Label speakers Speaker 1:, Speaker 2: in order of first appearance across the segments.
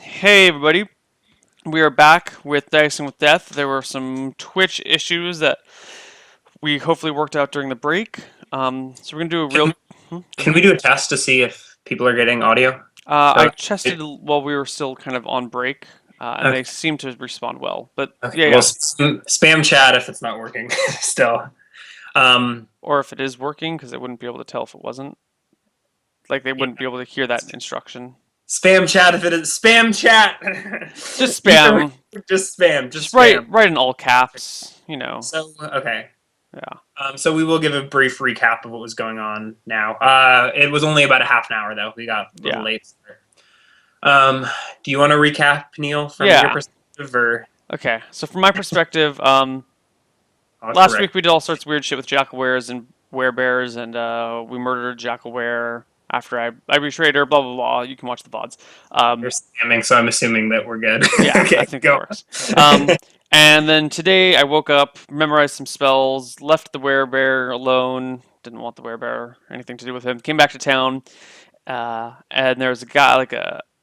Speaker 1: Hey everybody, we are back with Dicing with Death. There were some Twitch issues that we hopefully worked out during the break. So we're gonna do a real.
Speaker 2: Can
Speaker 1: Go
Speaker 2: can
Speaker 1: ahead.
Speaker 2: we do a test to see if people are getting audio? So
Speaker 1: I
Speaker 2: like,
Speaker 1: tested while we were still kind of on break, and they
Speaker 2: okay,
Speaker 1: seem to respond well. But
Speaker 2: okay.
Speaker 1: yeah,
Speaker 2: Well,
Speaker 1: yeah.
Speaker 2: spam chat if it's not working still. Um,
Speaker 1: Or if it is working, because they wouldn't be able to tell if it wasn't. Like they
Speaker 2: yeah.
Speaker 1: wouldn't be able to hear that instruction.
Speaker 2: Spam chat if it is spam chat.
Speaker 1: Just
Speaker 2: Either way,
Speaker 1: spam.
Speaker 2: just spam,
Speaker 1: Just
Speaker 2: just
Speaker 1: write
Speaker 2: spam.
Speaker 1: write in all caps.
Speaker 2: So okay.
Speaker 1: Yeah,
Speaker 2: So we will give a brief recap of what was going on now. It was only about a half an hour though. We got a little
Speaker 1: yeah,
Speaker 2: late. Um, do you want to recap, Neil, from your
Speaker 1: yeah.
Speaker 2: perspective, or
Speaker 1: Okay. So from my perspective,
Speaker 2: I'll
Speaker 1: last
Speaker 2: correct?
Speaker 1: week we did all sorts of weird shit with jackal-wares and werebears, and we murdered a jackal-ware after I betrayed her. Blah blah blah. You can watch the VODs.
Speaker 2: You're
Speaker 1: Um,
Speaker 2: spamming, so I'm assuming that we're good.
Speaker 1: yeah, I
Speaker 2: Okay,
Speaker 1: think that
Speaker 2: go.
Speaker 1: works. And then today I woke up, memorized some spells, left the werebear alone. Didn't want the werebear or anything to do with him. Came back to town, and there was a guy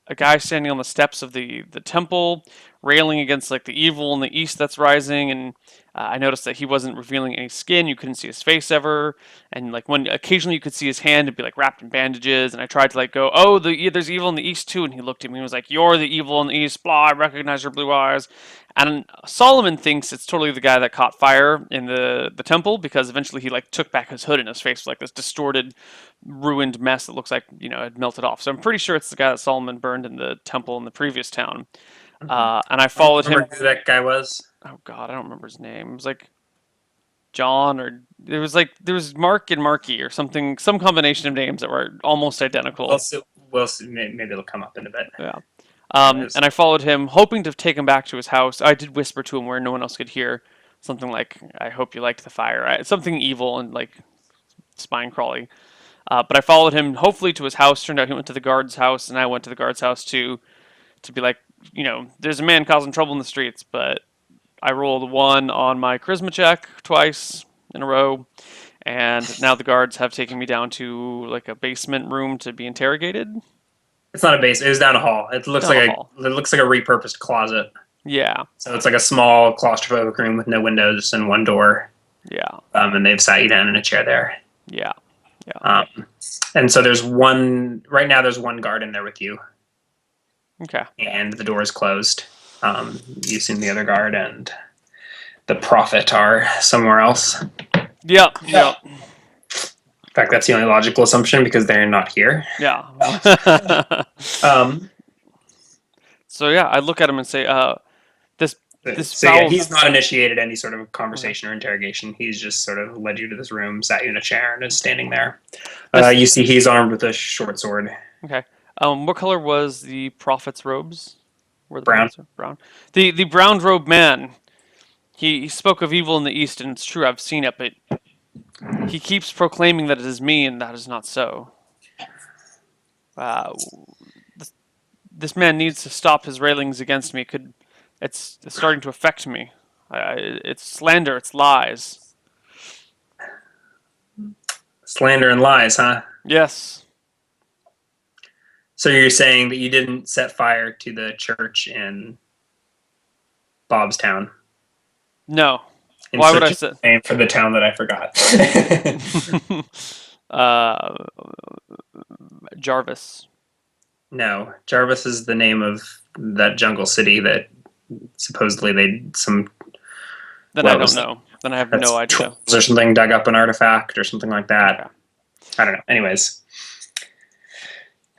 Speaker 1: a guy standing on the steps of the temple, railing against like the evil in the east that's rising. And I noticed that he wasn't revealing any skin. You couldn't see his face ever, and like when occasionally you could see his hand, it'd be like wrapped in bandages. And I tried to like go, oh, there's evil in the east too. And he looked at me and was like, you're the evil in the east. Blah, I recognize your blue eyes. And Solomon thinks it's totally the guy that caught fire in the temple, because eventually he like took back his hood and his face was like this distorted, ruined mess that looks like had melted off. So I'm pretty sure it's the guy that Solomon burned in the temple in the previous town.
Speaker 2: Mhm.
Speaker 1: And I
Speaker 2: I don't
Speaker 1: followed him.
Speaker 2: remember who that guy was.
Speaker 1: Oh God, I don't remember his name. It was like John, or there was Mark and Marky or something, some combination of names that were almost
Speaker 2: We'll
Speaker 1: identical.
Speaker 2: see, we'll see. Maybe it'll come up in a bit.
Speaker 1: Yeah.
Speaker 2: Anyways,
Speaker 1: And I followed him, hoping to take him back to his house. I did whisper to him where no one else could hear, something like, "I hope you liked the fire." Something evil and like spine crawly. But I followed him, hopefully to his house. Turned out he went to the guard's house, and I went to the guard's house too, to be like, there's a man causing trouble in the streets. But I rolled a one on my charisma check twice in a row, and now the guards have taken me down to like a basement room to be interrogated.
Speaker 2: it's not a base. It was down a hall.
Speaker 1: Down a hall.
Speaker 2: It looks like a repurposed closet.
Speaker 1: Yeah,
Speaker 2: So it's like a small claustrophobic room with no windows and one door.
Speaker 1: yeah,
Speaker 2: And they've sat you down in a chair there.
Speaker 1: yeah, yeah.
Speaker 2: Um, and so there's one right now. There's one guard in there with you,
Speaker 1: Okay.
Speaker 2: and the door is closed. You've seen the other guard, and the prophet are somewhere else.
Speaker 1: Yeah, yeah,
Speaker 2: In fact, that's the only logical assumption because they're not here.
Speaker 1: yeah.
Speaker 2: Um,
Speaker 1: So yeah, I look at him and say, this this
Speaker 2: so yeah,
Speaker 1: foul.
Speaker 2: he's not initiated any sort of conversation or interrogation. He's just sort of led you to this room, sat you in a chair, and is standing there.
Speaker 1: This
Speaker 2: You see he's armed with a short sword,
Speaker 1: okay. What color was the prophet's robes? Were the
Speaker 2: brown.
Speaker 1: pants brown? The brown robed man. He spoke of evil in the east, and it's true. I've seen it, but he keeps proclaiming that it is me, and that is not so. Uh, this man needs to stop his railings against me. It's starting to affect me. It's slander. It's lies.
Speaker 2: Slander and lies, huh?
Speaker 1: Yes.
Speaker 2: So you're saying that you didn't set fire to the church in Bobstown
Speaker 1: No.
Speaker 2: in
Speaker 1: Why would I
Speaker 2: search of
Speaker 1: say?
Speaker 2: a name for the town that I forgot.
Speaker 1: uh, Jarvis.
Speaker 2: No, Jarvis is the name of that jungle city that supposedly they some
Speaker 1: Then I
Speaker 2: what
Speaker 1: don't
Speaker 2: was
Speaker 1: know. Then I have
Speaker 2: that's
Speaker 1: no idea.
Speaker 2: trolls or something dug up an artifact or something like that.
Speaker 1: Okay.
Speaker 2: I don't know. Anyways,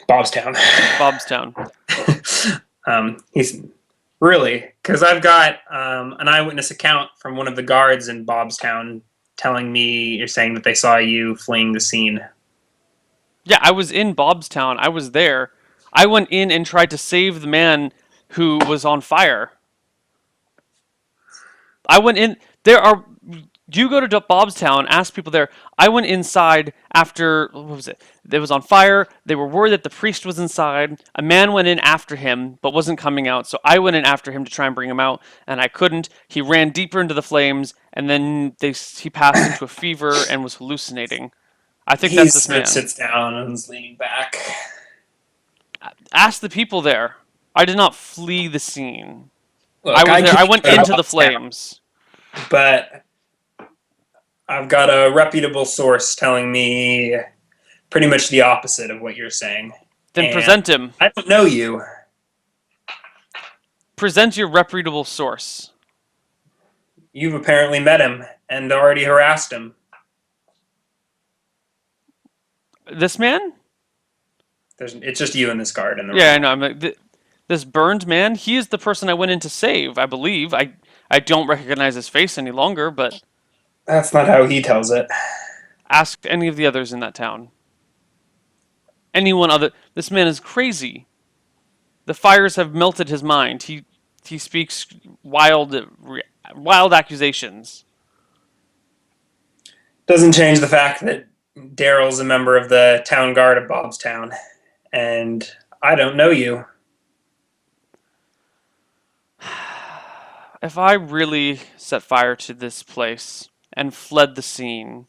Speaker 2: Bobstown.
Speaker 1: Bobstown.
Speaker 2: He's really because I've got an eyewitness account from one of the guards in Bobstown telling me you're saying that they saw you fleeing the scene.
Speaker 1: Yeah, I was in Bobstown. I was there. I went in and tried to save the man who was on fire. I went in. There are. You go to Bobstown, ask people there. I went inside after. What was it? It was on fire. They were worried that the priest was inside. A man went in after him, but wasn't coming out. So I went in after him to try and bring him out, and I couldn't. He ran deeper into the flames, and then he passed into a fever and was hallucinating. I think
Speaker 2: He
Speaker 1: that's this
Speaker 2: sort of
Speaker 1: man.
Speaker 2: sits down and is leaning back.
Speaker 1: Ask the people there. I did not flee the scene.
Speaker 2: Look,
Speaker 1: I was there.
Speaker 2: can't
Speaker 1: I went
Speaker 2: go to
Speaker 1: into the
Speaker 2: Bob's Town,
Speaker 1: flames.
Speaker 2: but I've got a reputable source telling me pretty much the opposite of what you're saying.
Speaker 1: Then
Speaker 2: And
Speaker 1: present him.
Speaker 2: I don't know you.
Speaker 1: Present your reputable source.
Speaker 2: You've apparently met him and already harassed him.
Speaker 1: This man?
Speaker 2: It's just you and this guard in the
Speaker 1: Yeah, I
Speaker 2: room.
Speaker 1: know. I'm like, this burned man. He is the person I went in to save. I believe. I don't recognize his face any longer, but
Speaker 2: That's not how he tells it.
Speaker 1: ask any of the others in that town. Anyone other. This man is crazy. The fires have melted his mind. He speaks wild accusations.
Speaker 2: Doesn't change the fact that Daryl's a member of the town guard of Bobstown, and I don't know you.
Speaker 1: If I really set fire to this place and fled the scene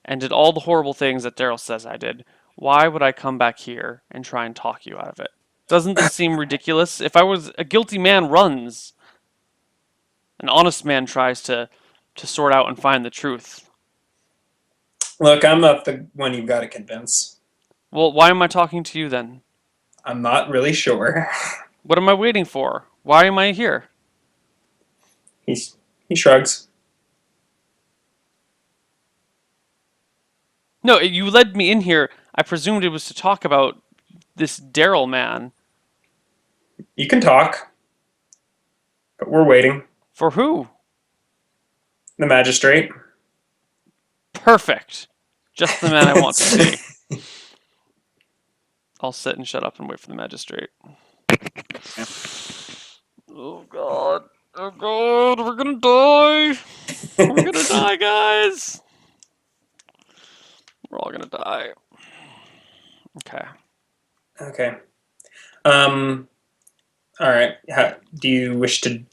Speaker 1: and did all the horrible things that Daryl says I did, why would I come back here and try and talk you out of it? Doesn't this seem ridiculous? If I was a guilty man runs, an honest man tries to sort out and find the truth.
Speaker 2: Look, I'm not the one you've got to convince.
Speaker 1: Well, why am I talking to you then?
Speaker 2: I'm not really sure.
Speaker 1: What am I waiting for? Why am I here?
Speaker 2: He shrugs.
Speaker 1: No, you led me in here. I presumed it was to talk about this Daryl man.
Speaker 2: You can talk, but we're waiting.
Speaker 1: For who?
Speaker 2: The magistrate.
Speaker 1: Perfect. Just the man I want to see. I'll sit and shut up and wait for the magistrate. Oh god. Oh god, we're gonna die. We're gonna die, guys. We're all gonna die. Okay.
Speaker 2: Okay. All right. Do you wish to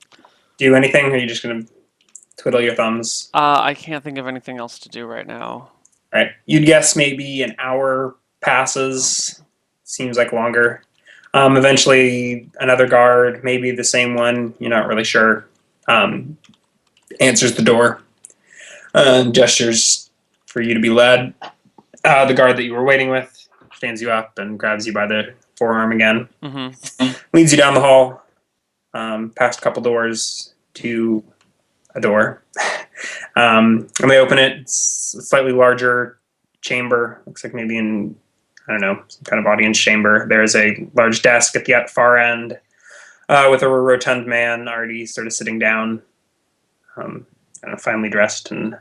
Speaker 2: do anything, or are you just gonna twiddle your thumbs?
Speaker 1: I can't think of anything else to do right now.
Speaker 2: All right. You'd guess maybe an hour passes. Seems like longer. Eventually, another guard, maybe the same one, you're not really sure, answers the door, gestures for you to be led. The guard that you were waiting with stands you up and grabs you by the forearm again, leads you down the hall, past a couple doors to a door. And they open it. It's a slightly larger chamber. Looks like maybe in, I don't know, some kind of audience chamber. There's a large desk at the far end with a rotund man already sort of sitting down, finely dressed in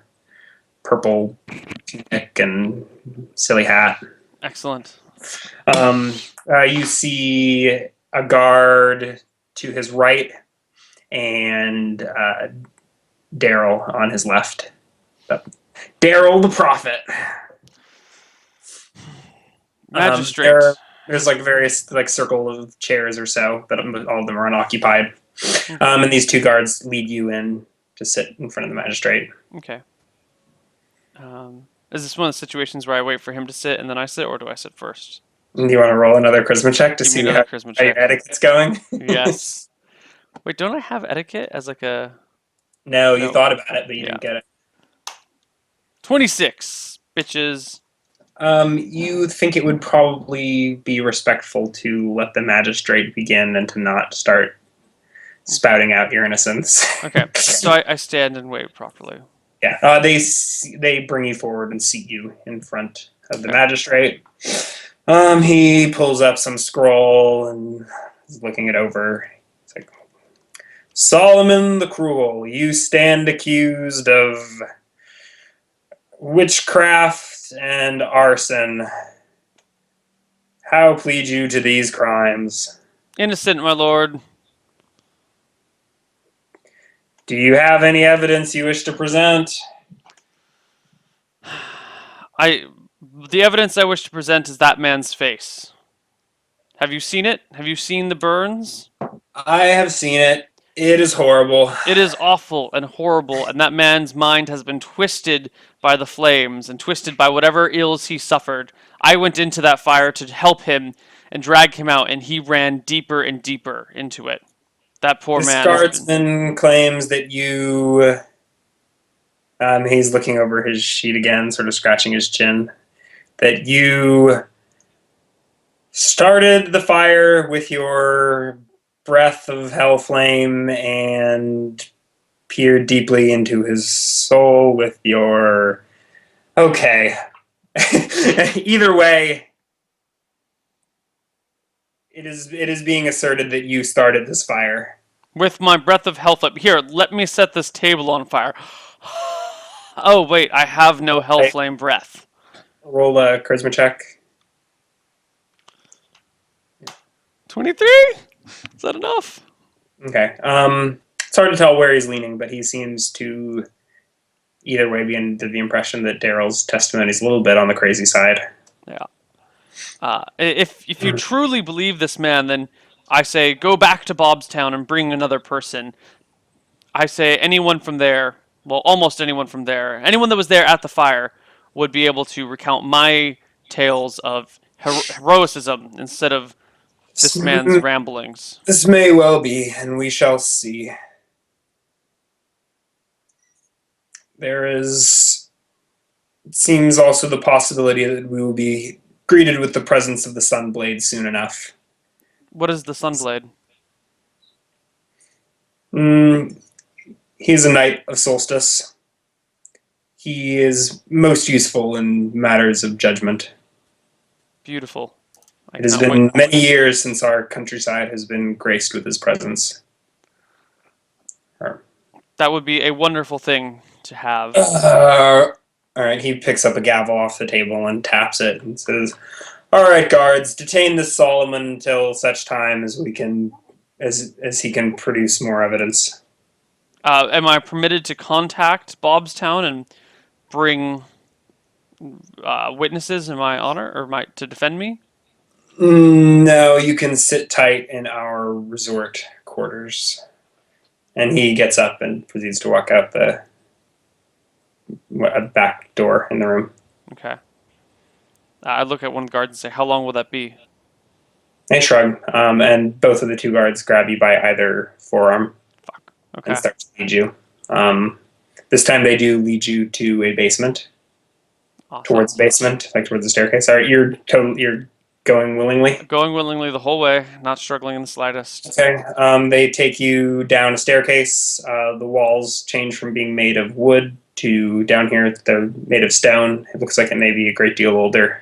Speaker 2: purple tunic and silly hat.
Speaker 1: Excellent.
Speaker 2: You see a guard to his right and Daryl on his left. Daryl the Prophet.
Speaker 1: Magistrate.
Speaker 2: There's like various like circle of chairs or so, but all of them are unoccupied. And these two guards lead you in to sit in front of the magistrate.
Speaker 1: Okay. Is this one of the situations where I wait for him to sit and then I sit, or do I sit first?
Speaker 2: Do you want to roll another charisma check to
Speaker 1: Give me
Speaker 2: see
Speaker 1: another charisma
Speaker 2: how your
Speaker 1: check.
Speaker 2: etiquette's going?
Speaker 1: Yes. Wait, don't I have etiquette as like a...
Speaker 2: No, you
Speaker 1: No.
Speaker 2: thought about it, but you
Speaker 1: Yeah.
Speaker 2: didn't get it.
Speaker 1: 26, bitches.
Speaker 2: You think it would probably be respectful to let the magistrate begin and to not start spouting out your innocence.
Speaker 1: Okay, so I stand and wait properly.
Speaker 2: Yeah, they bring you forward and seat you in front of the magistrate. He pulls up some scroll and is looking it over. It's like, Solomon the Cruel, you stand accused of witchcraft and arson. How plead you to these crimes?
Speaker 1: Innocent, my lord.
Speaker 2: Do you have any evidence you wish to present?
Speaker 1: The evidence I wish to present is that man's face. Have you seen it? Have you seen the burns?
Speaker 2: I have seen it. It is horrible.
Speaker 1: It is awful and horrible, and that man's mind has been twisted by the flames and twisted by whatever ills he suffered. I went into that fire to help him, and drag him out, and he ran deeper and deeper into it. That poor
Speaker 2: This
Speaker 1: man has been.
Speaker 2: guardsman claims that you. He's looking over his sheet again, sort of scratching his chin. That you started the fire with your breath of hell flame and peered deeply into his soul with your. Okay. Either way, it is being asserted that you started this fire.
Speaker 1: With my breath of health up here, let me set this table on fire. Oh, wait, I have no hell
Speaker 2: Okay.
Speaker 1: flame breath.
Speaker 2: Roll a charisma check.
Speaker 1: 23? Is that enough?
Speaker 2: Okay. It's hard to tell where he's leaning, but he seems to either way be under the impression that Daryl's testimony is a little bit on the crazy side.
Speaker 1: Yeah. If you truly believe this man, then I say go back to Bobstown and bring another person. I say anyone from there, well, almost anyone from there, anyone that was there at the fire would be able to recount my tales of heroicism instead of this man's ramblings.
Speaker 2: This may well be, and we shall see. There is, it seems, also the possibility that we will be greeted with the presence of the Sunblade soon enough.
Speaker 1: What is the Sunblade?
Speaker 2: He's a knight of solstice. He is most useful in matters of judgment.
Speaker 1: Beautiful.
Speaker 2: It has been many years since our countryside has been graced with his presence.
Speaker 1: That would be a wonderful thing to have.
Speaker 2: All right, he picks up a gavel off the table and taps it and says, "All right, guards, detain this Solomon until such time as we can, as he can produce more evidence."
Speaker 1: Am I permitted to contact Bobstown and bring witnesses in my honor or to defend me?
Speaker 2: No, you can sit tight in our resort quarters. And he gets up and proceeds to walk out the back door in the room.
Speaker 1: Okay. I look at one guard and say, "How long will that be?"
Speaker 2: They shrug, and both of the two guards grab you by either forearm
Speaker 1: Okay.
Speaker 2: and start to lead you. This time they do lead you to a basement,
Speaker 1: Awesome.
Speaker 2: towards the basement, like towards the staircase. All right, you're going willingly?
Speaker 1: Going willingly the whole way, not struggling in the slightest.
Speaker 2: Okay. They take you down a staircase. The walls change from being made of wood to down here they're made of stone. It looks like it may be a great deal older.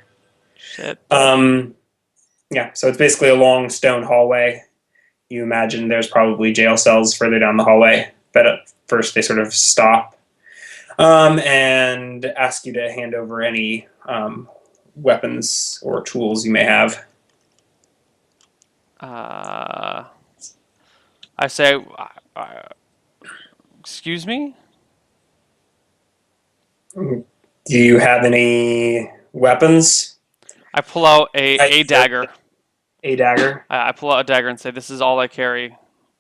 Speaker 1: Shit.
Speaker 2: Yeah, so it's basically a long stone hallway. You imagine there's probably jail cells further down the hallway, but at first they sort of stop and ask you to hand over any weapons or tools you may have.
Speaker 1: I say, excuse me?
Speaker 2: Do you have any weapons?
Speaker 1: I pull out a dagger.
Speaker 2: A dagger?
Speaker 1: I pull out a dagger and say, "This is all I carry."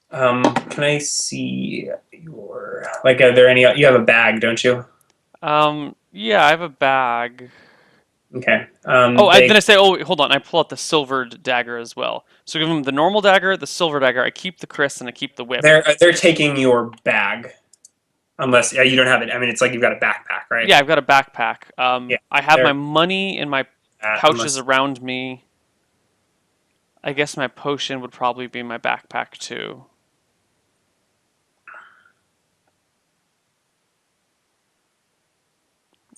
Speaker 2: Can I see your... Like, are there any... You have a bag, don't you?
Speaker 1: Yeah, I have a bag.
Speaker 2: Okay.
Speaker 1: Then I say, "Oh, wait, hold on." I pull out the silvered dagger as well. So give them the normal dagger, the silver dagger. I keep the kris and I keep the whip.
Speaker 2: They're taking your bag. Unless you don't have it. I mean, it's like you've got a backpack, right?
Speaker 1: Yeah, I've got a backpack.
Speaker 2: Yeah,
Speaker 1: I have my money in my pouches
Speaker 2: unless...
Speaker 1: around me. I guess my potion would probably be in my backpack too.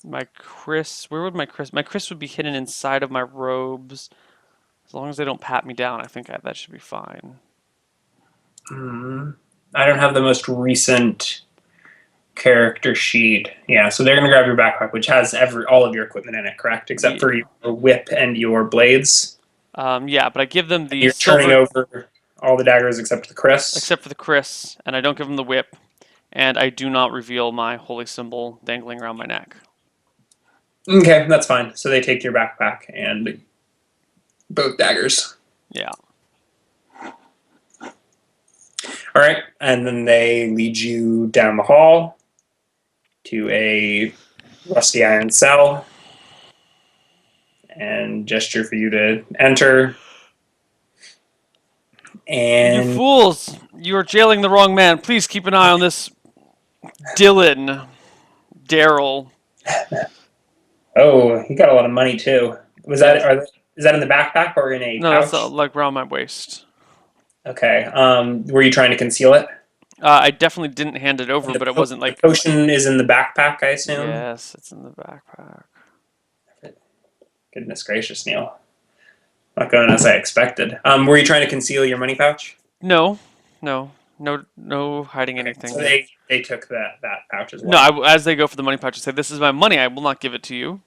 Speaker 1: My kris, where would my kris? My kris would be hidden inside of my robes. As long as they don't pat me down, I think that should be fine.
Speaker 2: I don't have the most recent character sheet. Yeah, so they're going to grab your backpack, which has all of your equipment in it, correct? Except for your whip and your blades.
Speaker 1: Yeah, but I give them the
Speaker 2: You're turning over all the daggers except the kris?
Speaker 1: Except for the kris, and I don't give them the whip, and I do not reveal my holy symbol dangling around my neck.
Speaker 2: Okay, that's fine. So they take your backpack and both daggers.
Speaker 1: Yeah.
Speaker 2: All right, and then they lead you down the hall to a rusty iron cell and gesture for you to enter.
Speaker 1: You
Speaker 2: And
Speaker 1: fools! You are jailing the wrong man. Please keep an eye on this Dylan. Daryl.
Speaker 2: oh, he got a lot of money too. Was
Speaker 1: Yes.
Speaker 2: is that in the backpack or in a
Speaker 1: No,
Speaker 2: pouch?
Speaker 1: that's like around my waist.
Speaker 2: Okay. Were you trying to conceal it?
Speaker 1: I definitely didn't hand it over,
Speaker 2: And
Speaker 1: but it wasn't
Speaker 2: the
Speaker 1: like.
Speaker 2: potion is in the backpack, I assume.
Speaker 1: Yes, it's in the backpack.
Speaker 2: Goodness gracious, Neil. Not going as I expected. Were you trying to conceal your money pouch?
Speaker 1: No, no hiding
Speaker 2: Okay,
Speaker 1: anything.
Speaker 2: so they took that pouch as
Speaker 1: No,
Speaker 2: well.
Speaker 1: as they go for the money pouch, I say, "This is my money. I will not give it to you.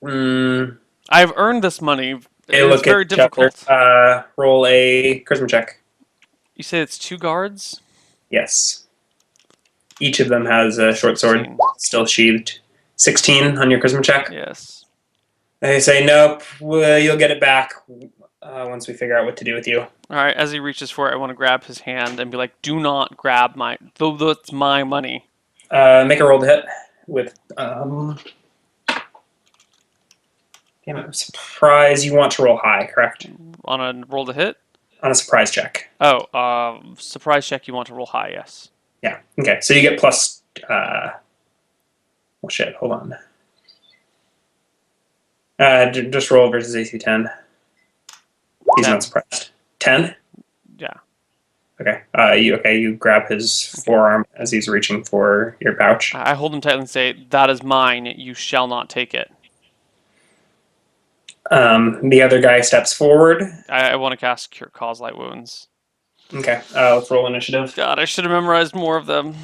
Speaker 2: Mm,
Speaker 1: I have earned this money.
Speaker 2: they
Speaker 1: It's
Speaker 2: look at
Speaker 1: very
Speaker 2: each other.
Speaker 1: difficult."
Speaker 2: Roll a charisma check.
Speaker 1: You say it's 2 guards.
Speaker 2: Yes. Each of them has a short sword
Speaker 1: 16.
Speaker 2: still sheathed. 16 on your charisma check.
Speaker 1: Yes.
Speaker 2: They say, nope, you'll get it back once we figure out what to do with you.
Speaker 1: All right. As he reaches for it, I want to grab his hand and be like, "Do not grab my. Though that's my money."
Speaker 2: Make a roll to hit with. Damn it, surprise. You want to roll high, correct?
Speaker 1: On a roll to hit.
Speaker 2: On a surprise check.
Speaker 1: Oh, surprise check. You want to roll high? Yes.
Speaker 2: Yeah. Okay. So you get plus. Well, shit. Hold on. Just roll versus AC 10. He's
Speaker 1: 10.
Speaker 2: not surprised. 10.
Speaker 1: Yeah.
Speaker 2: Okay. You grab his forearm as he's reaching for your pouch.
Speaker 1: I hold him tightly and say, "That is mine. You shall not take it."
Speaker 2: The other guy steps forward.
Speaker 1: I want to cast Cause Light Wounds.
Speaker 2: Okay. Let's roll initiative.
Speaker 1: God, I should have memorized more of them.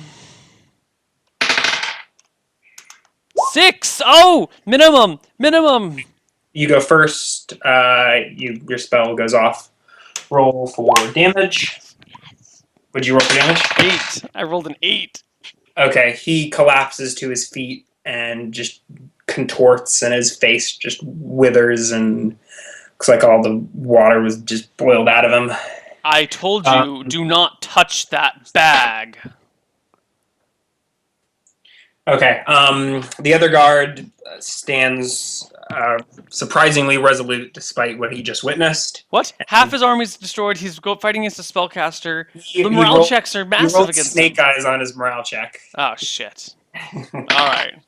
Speaker 1: 6! Oh! Minimum!
Speaker 2: You go first. Your spell goes off. Roll for damage. Would you roll for damage?
Speaker 1: 8. I rolled an 8.
Speaker 2: Okay. He collapses to his feet and just contorts, and his face just withers, and looks like all the water was just boiled out of him.
Speaker 1: I told you, do not touch that bag.
Speaker 2: Okay. The other guard stands surprisingly resolute despite what he just witnessed.
Speaker 1: What? Half his army's destroyed. He's fighting against a spellcaster.
Speaker 2: He
Speaker 1: The morale
Speaker 2: rolled-
Speaker 1: checks are
Speaker 2: He
Speaker 1: massive
Speaker 2: rolled
Speaker 1: against
Speaker 2: snake
Speaker 1: him.
Speaker 2: eyes on his morale check.
Speaker 1: Oh, shit. Alright.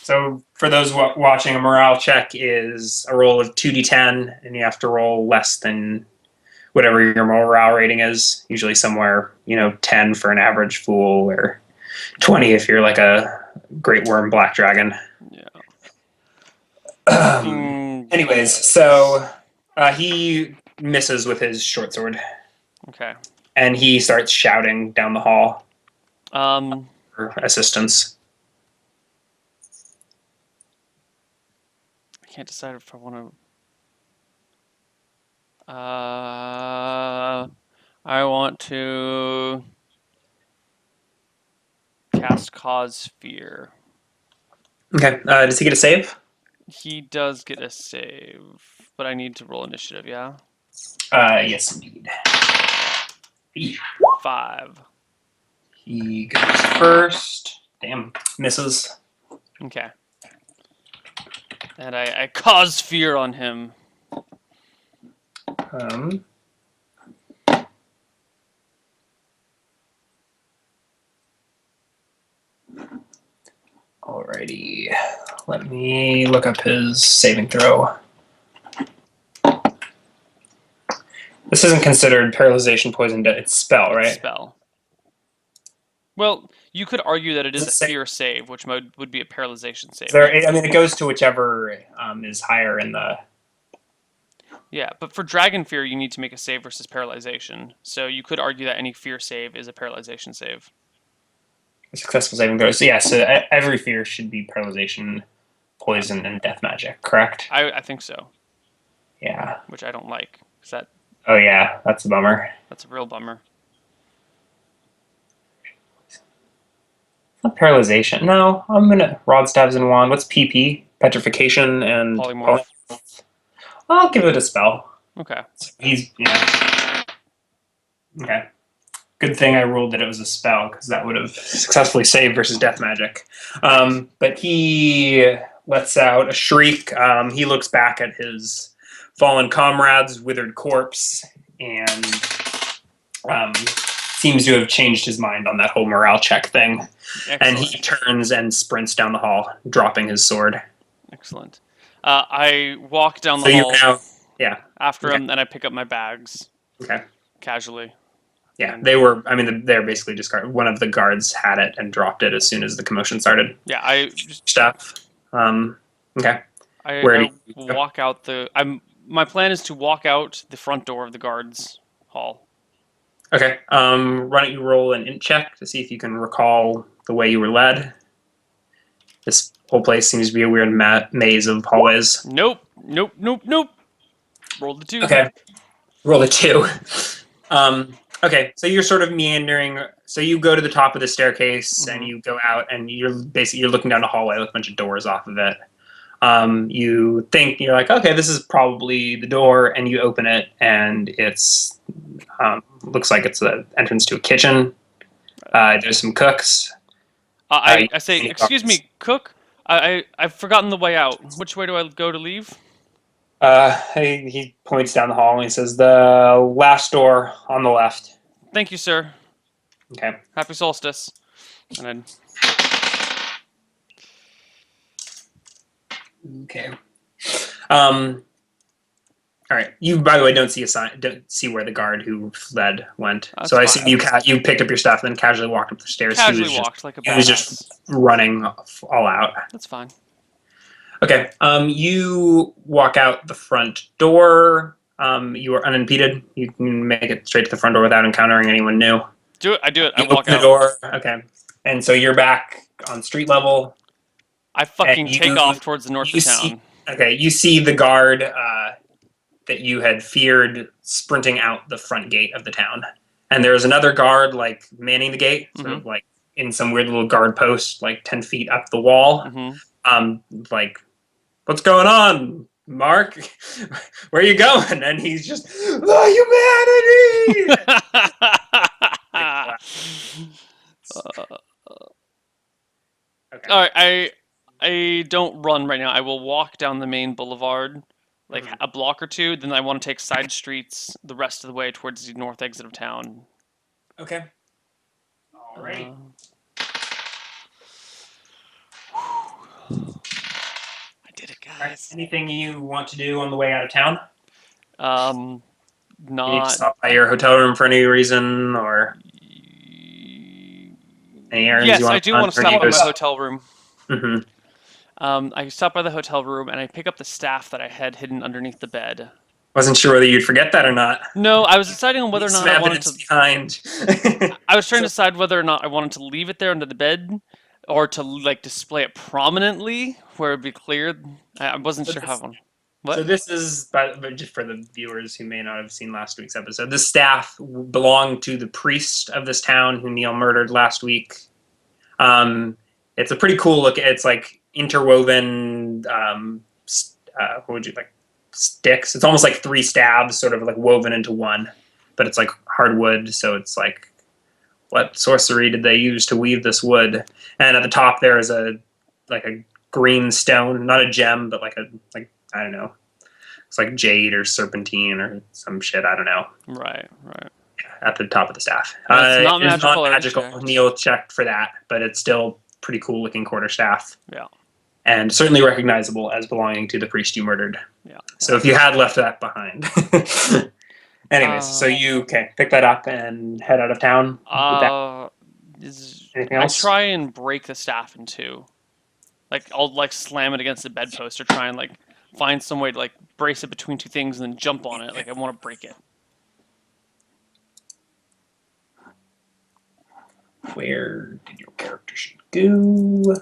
Speaker 2: So for those watching, a morale check is a roll of 2d10, and you have to roll less than whatever your morale rating is. Usually somewhere, 10 for an average fool, or 20 if you're like a great worm black dragon.
Speaker 1: Yeah.
Speaker 2: Anyways, so he misses with his short sword,
Speaker 1: Okay.
Speaker 2: and he starts shouting down the hall for assistance.
Speaker 1: I can't decide if I want to. I want to cast Cause Fear.
Speaker 2: Okay, does he get a save?
Speaker 1: He does get a save, but I need to roll initiative. Yeah.
Speaker 2: Yes, indeed.
Speaker 1: 5.
Speaker 2: He goes first. Damn, misses.
Speaker 1: Okay. And I cause fear on him.
Speaker 2: Alrighty, let me look up his saving throw. This isn't considered paralyzation, poison, it's spell, right?
Speaker 1: Spell. Well, you could argue that it is
Speaker 2: Does
Speaker 1: a
Speaker 2: it say-
Speaker 1: fear save, which would be a paralyzation save.
Speaker 2: It goes to whichever is higher in the.
Speaker 1: Yeah, but for Dragon Fear, you need to make a save versus paralyzation. So you could argue that any fear save is a paralyzation save.
Speaker 2: Successful saving throws. So yeah, so every fear should be paralyzation, poison, and death magic, correct?
Speaker 1: I think so,
Speaker 2: Yeah.
Speaker 1: which I don't like. 'Cause
Speaker 2: Oh yeah, that's a bummer.
Speaker 1: that's a real bummer.
Speaker 2: Not paralyzation. No, I'm gonna rod, staves, and wand. What's PP? Petrification and
Speaker 1: Polymorph.
Speaker 2: I'll give it a spell.
Speaker 1: Okay.
Speaker 2: So okay. Good thing I ruled that it was a spell, because that would have successfully saved versus death magic. But he lets out a shriek. He looks back at his fallen comrade's withered corpse, and seems to have changed his mind on that whole morale check thing.
Speaker 1: Excellent.
Speaker 2: And he turns and sprints down the hall, dropping his sword.
Speaker 1: Excellent. I walk down the hall after him, and I pick up my bags.
Speaker 2: Okay.
Speaker 1: Casually.
Speaker 2: Yeah, they're basically discarded. One of the guards had it and dropped it as soon as the commotion started.
Speaker 1: Yeah, I
Speaker 2: stuff. Okay.
Speaker 1: I walk out the. My plan is to walk out the front door of the guards' hall.
Speaker 2: Okay. Why don't you roll an int check to see if you can recall the way you were led? This whole place seems to be a weird maze of hallways.
Speaker 1: Nope. Roll the 2.
Speaker 2: Okay. Roll a 2. Okay, so you're sort of meandering. So you go to the top of the staircase and you go out, and you're looking down a hallway with a bunch of doors off of it. You think you're like, okay, this is probably the door, and you open it, and it's looks like it's the entrance to a kitchen. There's some cooks.
Speaker 1: I say, excuse me, cook. I've forgotten the way out. Which way do I go to leave?
Speaker 2: He points down the hall and he says, the last door on the left.
Speaker 1: Thank you, sir.
Speaker 2: Okay.
Speaker 1: Happy solstice. And then...
Speaker 2: Okay. All right. You, by the way, don't see where the guard who fled went.
Speaker 1: That's
Speaker 2: so I
Speaker 1: fine.
Speaker 2: see you picked up your stuff and then casually walked up the stairs.
Speaker 1: Casually walked like a badass.
Speaker 2: He was just running all out.
Speaker 1: That's fine.
Speaker 2: Okay. You walk out the front door. You are unimpeded. You can make it straight to the front door without encountering anyone new.
Speaker 1: Do it. I do it. I
Speaker 2: You
Speaker 1: walk
Speaker 2: open
Speaker 1: out.
Speaker 2: the door. Okay. And so you're back on street level.
Speaker 1: I fucking take off towards the north of town.
Speaker 2: You see the guard that you had feared sprinting out the front gate of the town. And there's another guard, like, manning the gate, sort of like in some weird little guard post, like 10 feet up the wall. Like, what's going on, Mark? Where are you going? And he's just, humanity! Okay.
Speaker 1: All right, I don't run right now. I will walk down the main boulevard, like a block or two. Then I want to take side streets the rest of the way towards the north exit of town.
Speaker 2: Okay. All right.
Speaker 1: I did it, guys.
Speaker 2: Right. Anything you want to do on the way out of town?
Speaker 1: Not.
Speaker 2: You need to stop by your hotel room for any reason, or any errands
Speaker 1: Yes,
Speaker 2: you want
Speaker 1: I do want to stop by my hotel room.
Speaker 2: Mm-hmm.
Speaker 1: I stop by the hotel room and I pick up the staff that I had hidden underneath the bed.
Speaker 2: Wasn't sure whether you'd forget that or not.
Speaker 1: No, I was deciding on whether or not I wanted to.
Speaker 2: Behind.
Speaker 1: I was trying to decide whether or not I wanted to leave it there under the bed, or to like display it prominently where it'd be clear. I wasn't sure how. What?
Speaker 2: So this is, but just for the viewers who may not have seen last week's episode, the staff belonged to the priest of this town who Neil murdered last week. It's a pretty cool look. It's like interwoven. What would you like? Sticks. It's almost like 3 stabs, sort of like woven into one, but it's like hardwood. So it's like, what sorcery did they use to weave this wood? And at the top there is a green stone, not a gem, but like I don't know. It's like jade or serpentine or some shit. I don't know.
Speaker 1: Right.
Speaker 2: At the top of the staff.
Speaker 1: It's not
Speaker 2: it's
Speaker 1: magical.
Speaker 2: Not magical. Neil checked for that, but it's still pretty cool looking quarterstaff.
Speaker 1: Yeah. And
Speaker 2: certainly recognizable as belonging to the priest you murdered.
Speaker 1: Yeah.
Speaker 2: So if you had left that behind. Anyways, so you pick that up and head out of town. Anything else?
Speaker 1: I try and break the staff in 2. Like I'll like slam it against the bedpost or try and like find some way to like brace it between 2 things and then jump on it. Like I want to break it.
Speaker 2: Where did your character should go?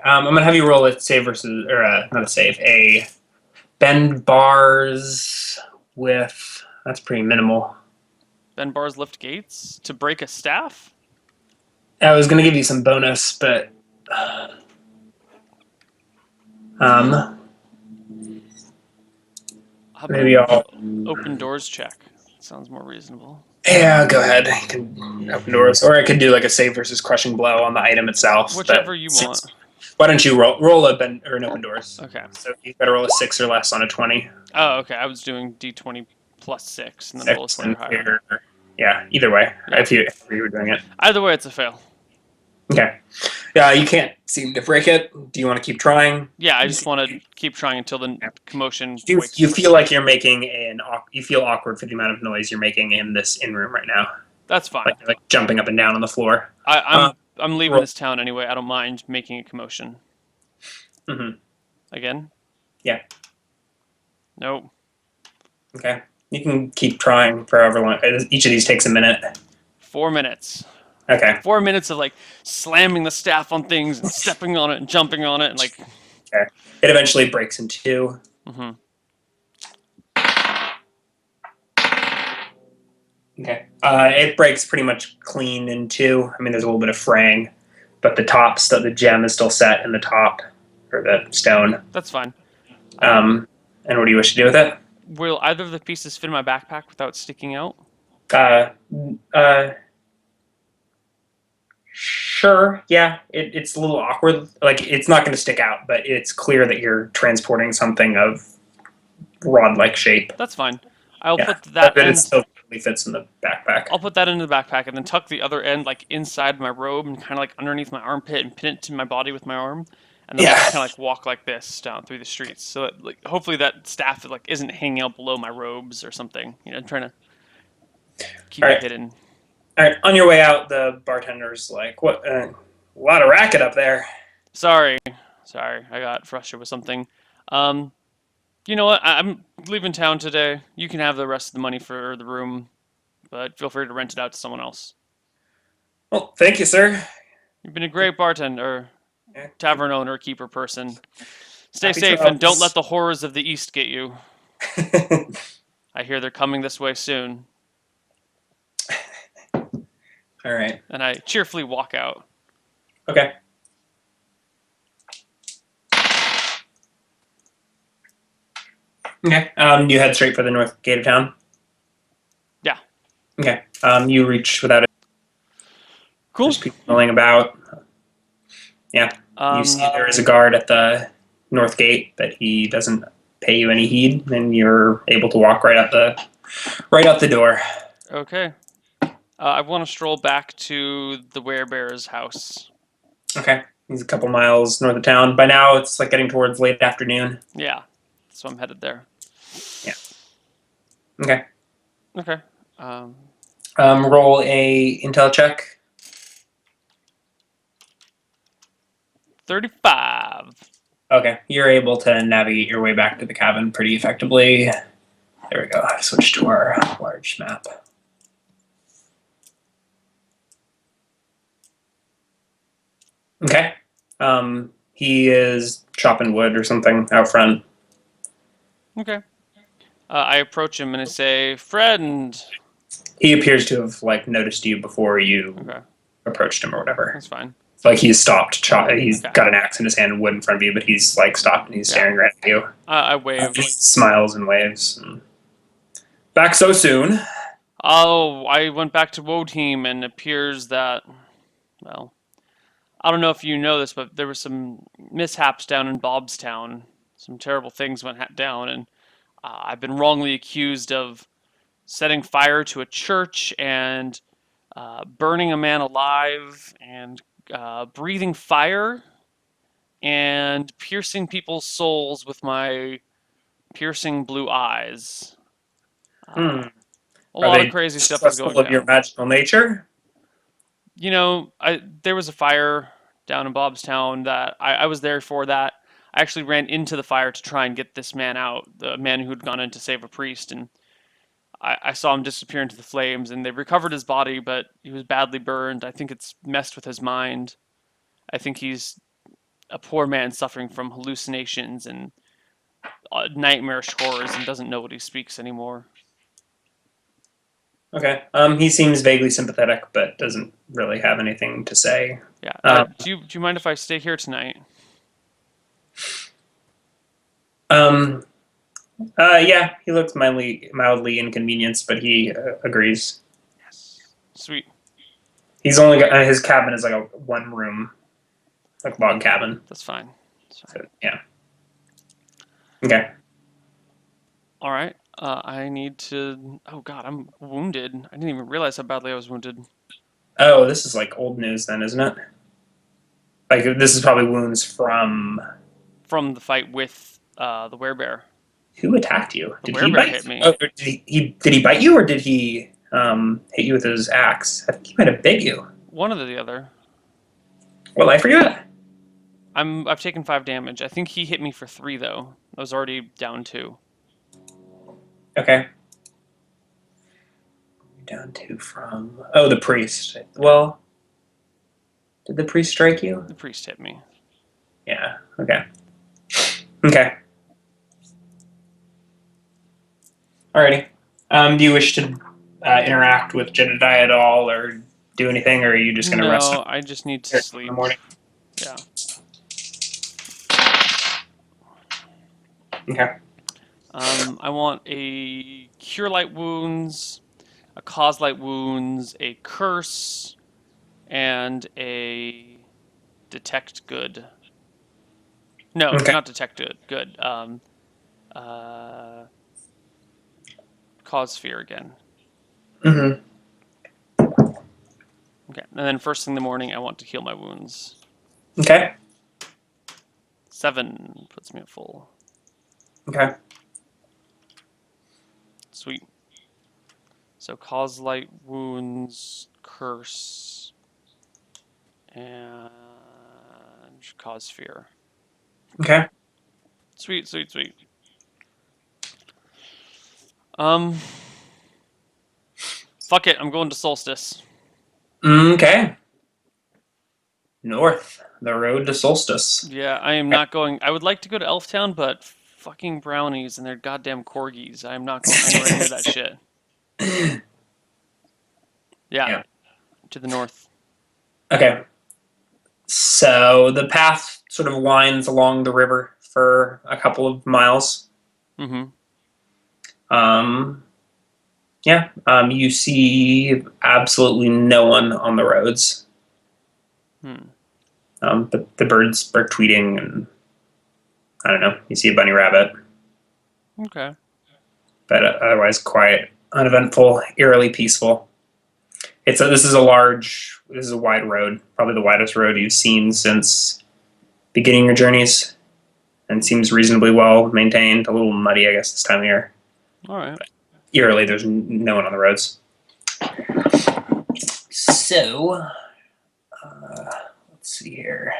Speaker 2: I'm gonna have you roll a save versus, or not a save, a bend bars with. That's pretty minimal.
Speaker 1: Bend bars, lift gates to break a staff.
Speaker 2: I was gonna give you some bonus, but maybe I'll
Speaker 1: open doors check. Sounds more reasonable.
Speaker 2: Yeah, go ahead. You can open doors, or I could do like a save versus crushing blow on the item itself.
Speaker 1: Whichever you want.
Speaker 2: Why don't you roll an open doors?
Speaker 1: Okay.
Speaker 2: So you got to roll a 6 or less on a 20.
Speaker 1: Oh, okay. I was doing D20 plus 6 and then roll a 20 or higher.
Speaker 2: Yeah, either way,
Speaker 1: Yeah.
Speaker 2: if you were doing it.
Speaker 1: Either way, it's a fail.
Speaker 2: Okay. Yeah, you can't seem to break it. Do you want to keep trying?
Speaker 1: Yeah, I just want to keep trying until the commotion wakes.
Speaker 2: You feel like you're making you feel awkward for the amount of noise you're making in this in room right now.
Speaker 1: That's fine.
Speaker 2: Like you're like jumping up and down on the floor.
Speaker 1: I'm leaving this town anyway. I don't mind making a commotion.
Speaker 2: Mm-hmm.
Speaker 1: Again?
Speaker 2: Yeah.
Speaker 1: Nope.
Speaker 2: Okay. You can keep trying for however long. Each of these takes a minute.
Speaker 1: 4 minutes.
Speaker 2: Okay.
Speaker 1: 4 minutes of like slamming the staff on things and stepping on it and jumping on it and like.
Speaker 2: Okay. It eventually breaks in two.
Speaker 1: Mm-hmm.
Speaker 2: Okay. It breaks pretty much clean in two. I mean, there's a little bit of fraying, but the gem is still set in the top, or the stone.
Speaker 1: That's fine.
Speaker 2: And what do you wish to do with it?
Speaker 1: Will either of the pieces fit in my backpack without sticking out?
Speaker 2: Sure. Yeah. It's a little awkward. Like, it's not going to stick out, but it's clear that you're transporting something of rod-like shape.
Speaker 1: That's fine. I'll put that.
Speaker 2: But it still totally fits in the backpack.
Speaker 1: I'll put that into the backpack and then tuck the other end like inside my robe and kind of like underneath my armpit and pin it to my body with my arm, and then kind of like walk like this down through the streets. So that, like, hopefully that staff like isn't hanging out below my robes or something. You know, I'm trying to keep it hidden.
Speaker 2: All right. On your way out, the bartender's like, "What? A lot of racket up there."
Speaker 1: Sorry. I got frustrated with something. You know what? I'm leaving town today. You can have the rest of the money for the room, but feel free to rent it out to someone else.
Speaker 2: Well, thank you, sir.
Speaker 1: You've been a great bartender, tavern owner, keeper person. Stay
Speaker 2: Happy
Speaker 1: safe
Speaker 2: travels.
Speaker 1: and don't let the horrors of the East get you. I hear they're coming this way soon.
Speaker 2: All right.
Speaker 1: And I cheerfully walk out.
Speaker 2: Okay. Okay. You head straight for the north gate of town?
Speaker 1: Yeah.
Speaker 2: Okay. You reach without it.
Speaker 1: Cool.
Speaker 2: There's people milling about. Yeah. You see there is a guard at the north gate, but he doesn't pay you any heed, and you're able to walk right out the door.
Speaker 1: Okay. I want to stroll back to the werebear's house.
Speaker 2: Okay. He's a couple miles north of town. By now, it's like getting towards late afternoon.
Speaker 1: Yeah. So I'm headed there.
Speaker 2: Yeah. Okay.
Speaker 1: Okay.
Speaker 2: Roll a intel check.
Speaker 1: 35.
Speaker 2: Okay. You're able to navigate your way back to the cabin pretty effectively. There we go. I've switched to our large map. Okay. He is chopping wood or something out front.
Speaker 1: Okay. I approach him and I say, "Friend."
Speaker 2: He appears to have like noticed you before you approached him or whatever.
Speaker 1: That's fine.
Speaker 2: Like he's stopped. He's got an axe in his hand and wood in front of you, but he's like stopped and he's staring right at you.
Speaker 1: I wave.
Speaker 2: He smiles and waves. Back so soon?
Speaker 1: Oh, I went back to Woteam and it appears that, well, I don't know if you know this, but there were some mishaps down in Bobstown. Some terrible things went down, and I've been wrongly accused of setting fire to a church and burning a man alive and breathing fire and piercing people's souls with my piercing blue eyes. A lot of crazy stuff is going down.
Speaker 2: Of your magical nature?
Speaker 1: You know, there was a fire down in Bobstown that I was there for that. I actually ran into the fire to try and get this man out, the man who had gone in to save a priest, and I saw him disappear into the flames, and they recovered his body, but he was badly burned. I think it's messed with his mind. I think he's a poor man suffering from hallucinations and nightmarish horrors and doesn't know what he speaks anymore.
Speaker 2: Okay. He seems vaguely sympathetic, but doesn't really have anything to say.
Speaker 1: Yeah. Do you mind if I stay here tonight?
Speaker 2: Yeah. He looks mildly inconvenienced, but he agrees.
Speaker 1: Yes. Sweet.
Speaker 2: He's only got his cabin is like a one room, like log cabin.
Speaker 1: That's fine.
Speaker 2: So, yeah. Okay.
Speaker 1: All right. I need to. Oh God, I'm wounded. I didn't even realize how badly I was wounded.
Speaker 2: Oh, this is like old news then, isn't it? Like this is probably wounds from
Speaker 1: From the fight with the werebear.
Speaker 2: who attacked you?
Speaker 1: The
Speaker 2: Did he
Speaker 1: werebear
Speaker 2: bite
Speaker 1: hit
Speaker 2: you?
Speaker 1: me.
Speaker 2: Oh, did he bite you or did he hit you with his axe? I think he might have bit you.
Speaker 1: One or the other.
Speaker 2: What life are you at?
Speaker 1: I've taken 5 damage. I think he hit me for 3 though. I was already down 2.
Speaker 2: Okay. Down to from the priest. Well, did the priest strike you?
Speaker 1: The priest hit me.
Speaker 2: Yeah. Okay. Okay. Alrighty. Do you wish to interact with Jedediah at all, or do anything, or are you just going to rest
Speaker 1: No,
Speaker 2: up
Speaker 1: I just need to
Speaker 2: here in
Speaker 1: sleep.
Speaker 2: the morning?
Speaker 1: Yeah.
Speaker 2: Okay.
Speaker 1: I want a cure light wounds, a cause light wounds, a curse, and a detect good. No,
Speaker 2: Okay.
Speaker 1: not detect good. Good. Uh, cause fear again.
Speaker 2: Mm-hmm.
Speaker 1: Okay, and then first thing in the morning, I want to heal my wounds.
Speaker 2: Okay.
Speaker 1: 7 puts me at full.
Speaker 2: Okay.
Speaker 1: Sweet. So cause light wounds, curse, and cause fear.
Speaker 2: Okay.
Speaker 1: Sweet, sweet, sweet. Um, fuck it. I'm going to Solstice.
Speaker 2: Okay. North, the road to Solstice.
Speaker 1: Yeah, I am not going. I would like to go to Elftown, but fucking brownies and their goddamn corgis. I am not going anywhere near that shit. Yeah, to the north.
Speaker 2: Okay. So the path sort of winds along the river for a couple of miles.
Speaker 1: Mm-hmm.
Speaker 2: Yeah. You see absolutely no one on the roads.
Speaker 1: Hmm.
Speaker 2: But the birds are tweeting, and I don't know. You see a bunny rabbit,
Speaker 1: Okay.
Speaker 2: but otherwise quiet, uneventful, eerily peaceful. This is a wide road, probably the widest road you've seen since beginning your journeys, and seems reasonably well maintained. A little muddy, I guess, this time of year.
Speaker 1: All right.
Speaker 2: Eerily, there's no one on the roads. So, let's see here.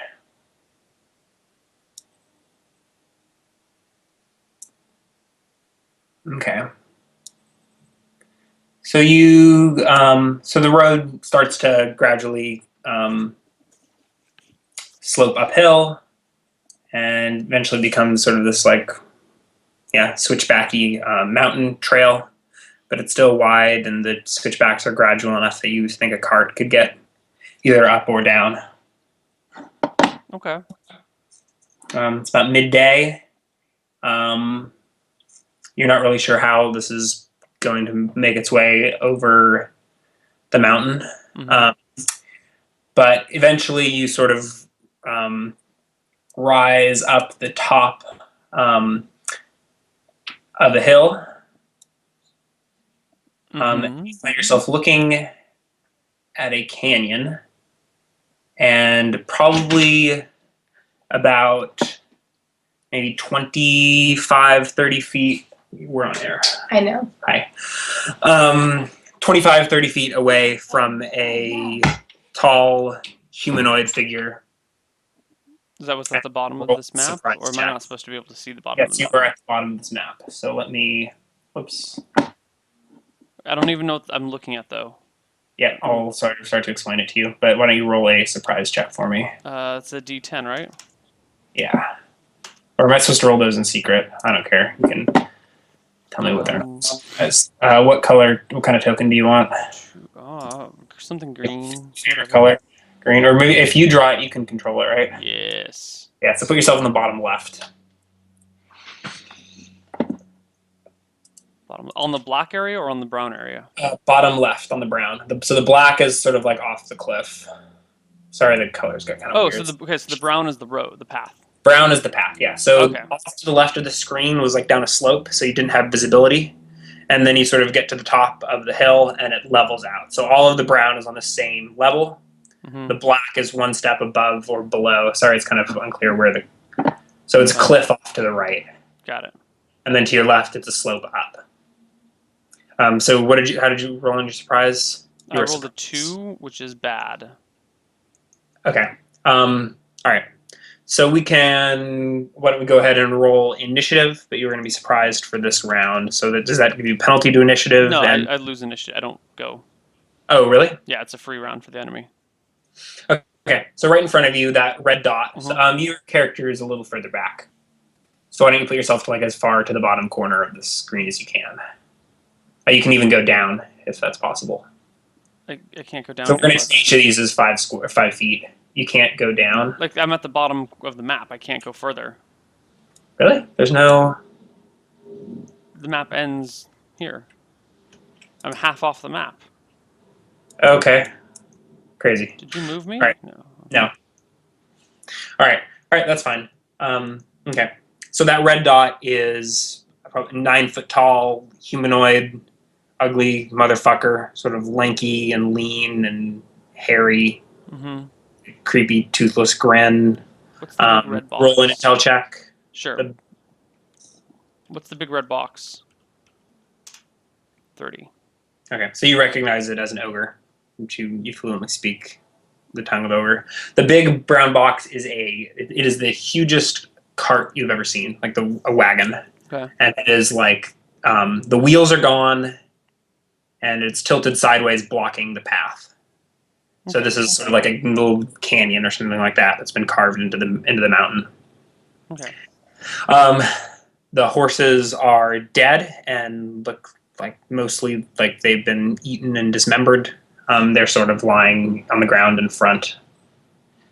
Speaker 2: Okay. So so the road starts to gradually slope uphill, and eventually becomes sort of this switchbacky mountain trail. But it's still wide, and the switchbacks are gradual enough that you think a cart could get either up or down.
Speaker 1: Okay.
Speaker 2: It's about midday. You're not really sure how this is going to make its way over the mountain.
Speaker 1: Mm-hmm.
Speaker 2: But eventually you sort of rise up the top of the hill.
Speaker 1: Mm-hmm.
Speaker 2: You find yourself looking at a canyon, and probably about maybe 25, 30 feet. We're on air.
Speaker 3: I know.
Speaker 2: Hi. 25, 30 feet away from a tall humanoid figure.
Speaker 1: Is that what's at the bottom of
Speaker 2: Roll
Speaker 1: this map,
Speaker 2: surprise
Speaker 1: or am I
Speaker 2: check.
Speaker 1: not supposed to be able to see the bottom of
Speaker 2: Yes,
Speaker 1: the
Speaker 2: you
Speaker 1: map?
Speaker 2: are at the bottom of this map. So let me. Whoops.
Speaker 1: I don't even know what I'm looking at though.
Speaker 2: Yeah, I'll start to explain it to you. But why don't you roll a surprise check for me?
Speaker 1: It's a D10, right?
Speaker 2: Yeah. Or am I supposed to roll those in secret? I don't care. You can tell me what they're. What color? What kind of token do you want?
Speaker 1: Something green.
Speaker 2: Favorite color? Green. Or maybe if you draw it, you can control it, right?
Speaker 1: Yes.
Speaker 2: Yeah. So put yourself in the bottom left.
Speaker 1: Bottom on the black area or on the brown area?
Speaker 2: Bottom left on the brown. So the black is sort of like off the cliff. Sorry, the colors got kind of
Speaker 1: Oh,
Speaker 2: weird.
Speaker 1: so the brown is the road, the path.
Speaker 2: Brown is the path, yeah. So
Speaker 1: Okay.
Speaker 2: off to the left of the screen was like down a slope, so you didn't have visibility. And then you sort of get to the top of the hill and it levels out. So all of the brown is on the same level.
Speaker 1: Mm-hmm.
Speaker 2: The black is one step above or below. Sorry, it's kind of unclear where the. So it's cliff off to the right.
Speaker 1: Got it.
Speaker 2: And then to your left, it's a slope up. So how did you roll on your surprise?
Speaker 1: I rolled a 2, which is bad.
Speaker 2: Okay. All right. So why don't we go ahead and roll initiative, but you're going to be surprised for this round. So does that give you a penalty to initiative?
Speaker 1: No, I lose initiative. I don't go.
Speaker 2: Oh, really?
Speaker 1: Yeah, it's a free round for the enemy.
Speaker 2: Okay. So right in front of you, that red dot.
Speaker 1: Mm-hmm.
Speaker 2: Your character is a little further back. So why don't you put yourself to like as far to the bottom corner of the screen as you can? You can even go down if that's possible.
Speaker 1: I can't go down.
Speaker 2: So we're going to see each of these as 5 feet. You can't go down.
Speaker 1: Like I'm at the bottom of the map. I can't go further.
Speaker 2: Really? There's no.
Speaker 1: The map ends here. I'm half off the map.
Speaker 2: Okay. Crazy.
Speaker 1: Did you move me?
Speaker 2: All right. No. All right. That's fine. Okay. So that red dot is probably 9 foot tall, humanoid, ugly motherfucker, sort of lanky and lean and hairy.
Speaker 1: Mm-hmm.
Speaker 2: Creepy, toothless grin.
Speaker 1: What's the big red box?
Speaker 2: Roll an intel check.
Speaker 1: Sure. What's the big red box? 30.
Speaker 2: Okay, so you recognize it as an ogre, which you fluently speak the tongue of ogre. The big brown box is it is the hugest cart you've ever seen, like a wagon.
Speaker 1: Okay.
Speaker 2: And it is like the wheels are gone, and it's tilted sideways, blocking the path. So this is sort of like a little canyon or something like that that's been carved into the mountain.
Speaker 1: Okay.
Speaker 2: The horses are dead and look like mostly like they've been eaten and dismembered. They're sort of lying on the ground in front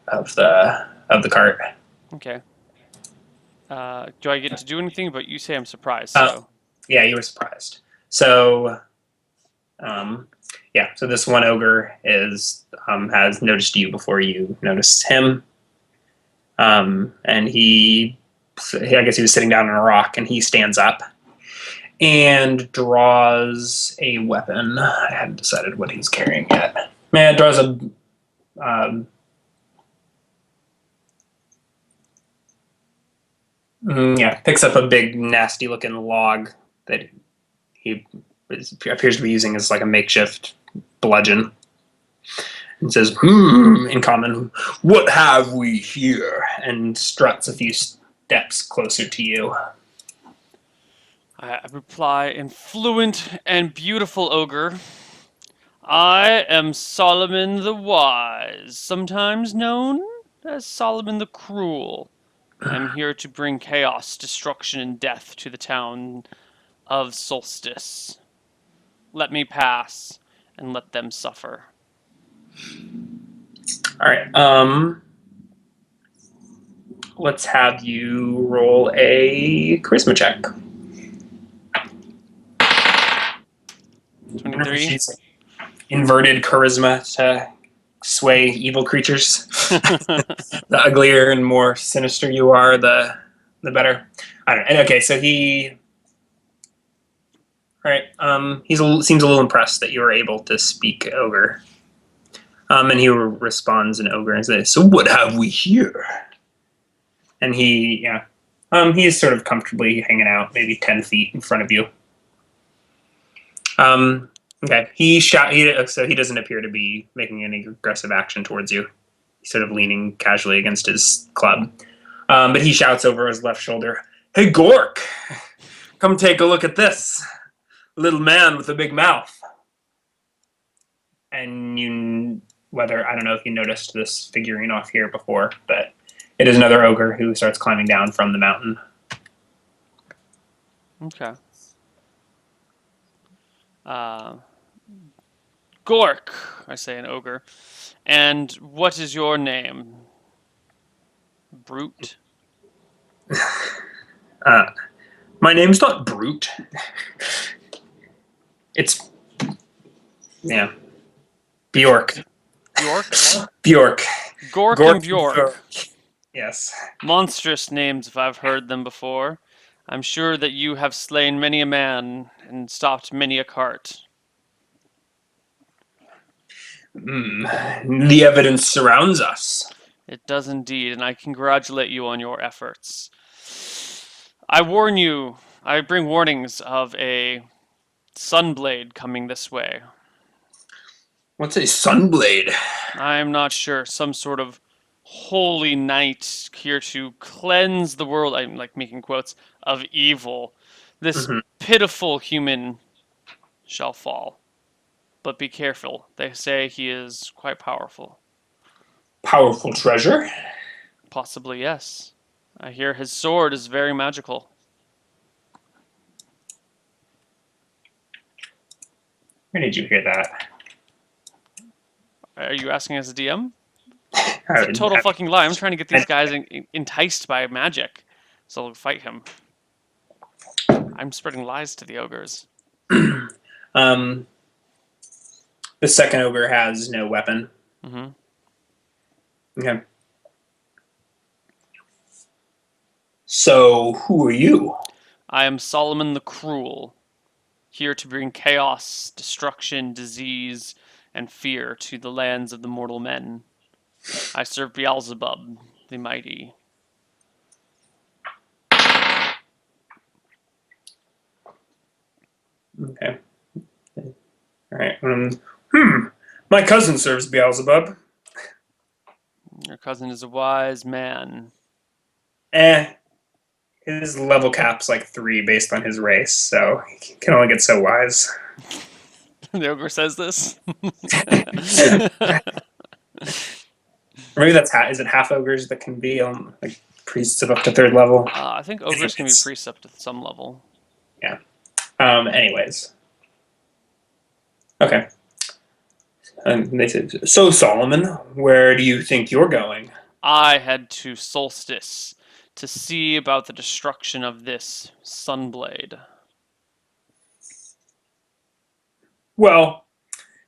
Speaker 2: of the cart.
Speaker 1: Okay. Do I get to do anything? But you say I'm surprised. So.
Speaker 2: Yeah, you were surprised. So, so this one ogre has noticed you before you noticed him, and I guess he was sitting down on a rock, and he stands up and draws a weapon. I hadn't decided what he's carrying yet. Man, draws a picks up a big, nasty-looking log that he appears to be using as like a makeshift bludgeon. And says, in common, "What have we here?" And struts a few steps closer to you.
Speaker 1: I reply in fluent and beautiful ogre. I am Solomon the Wise, sometimes known as Solomon the Cruel. I'm here to bring chaos, destruction, and death to the town of Solstice. Let me pass, and let them suffer.
Speaker 2: All right. Let's have you roll a charisma check.
Speaker 1: 23.
Speaker 2: Inverted charisma to sway evil creatures. The uglier and more sinister you are, the better. I don't know. Okay, so he. All right. Seems a little impressed that you were able to speak ogre. And he responds in ogre and says, "So what have we here?" And he's sort of comfortably hanging out, maybe 10 feet in front of you. Okay. So he doesn't appear to be making any aggressive action towards you. He's sort of leaning casually against his club. But he shouts over his left shoulder, "Hey, Gork, come take a look at this. Little man with a big mouth." And I don't know if you noticed this figurine off here before, but it is another ogre who starts climbing down from the mountain.
Speaker 1: Okay. Gork, I say in ogre. And what is your name? Brute?
Speaker 2: My name's not Brute. It's Bjork.
Speaker 1: Bjork?
Speaker 2: Bjork.
Speaker 1: Gork and
Speaker 2: Gork.
Speaker 1: Bjork.
Speaker 2: Yes.
Speaker 1: Monstrous names if I've heard them before. I'm sure that you have slain many a man and stopped many a cart.
Speaker 2: The evidence surrounds us.
Speaker 1: It does indeed, and I congratulate you on your efforts. I warn you, I bring warnings of a sunblade coming this way.
Speaker 2: What's a sunblade?
Speaker 1: I'm not sure. Some sort of holy knight here to cleanse the world, I'm like making quotes, of evil. This
Speaker 2: Mm-hmm.
Speaker 1: pitiful human shall fall. But be careful. They say he is quite powerful.
Speaker 2: Powerful treasure?
Speaker 1: Possibly, yes. I hear his sword is very magical.
Speaker 2: Where did you hear that?
Speaker 1: Are you asking as a DM? It's a total fucking lie. I'm trying to get these guys enticed by magic, so I'll fight him. I'm spreading lies to the ogres.
Speaker 2: The second ogre has no weapon.
Speaker 1: Mm-hmm.
Speaker 2: Okay. So, who are you?
Speaker 1: I am Solomon the Cruel, here to bring chaos, destruction, disease, and fear to the lands of the mortal men. I serve Beelzebub, the mighty.
Speaker 2: Okay. All right. My cousin serves Beelzebub.
Speaker 1: Your cousin is a wise man.
Speaker 2: His level cap's like 3 based on his race, so he can only get so wise.
Speaker 1: The ogre says this.
Speaker 2: Maybe that's is it half ogres that can be like priests of up to 3rd level?
Speaker 1: I think ogres can be priests up to some level.
Speaker 2: Yeah. Anyways. Okay. And they said, so Solomon, where do you think you're going?
Speaker 1: I head to Solstice to see about the destruction of this Sunblade.
Speaker 2: Well,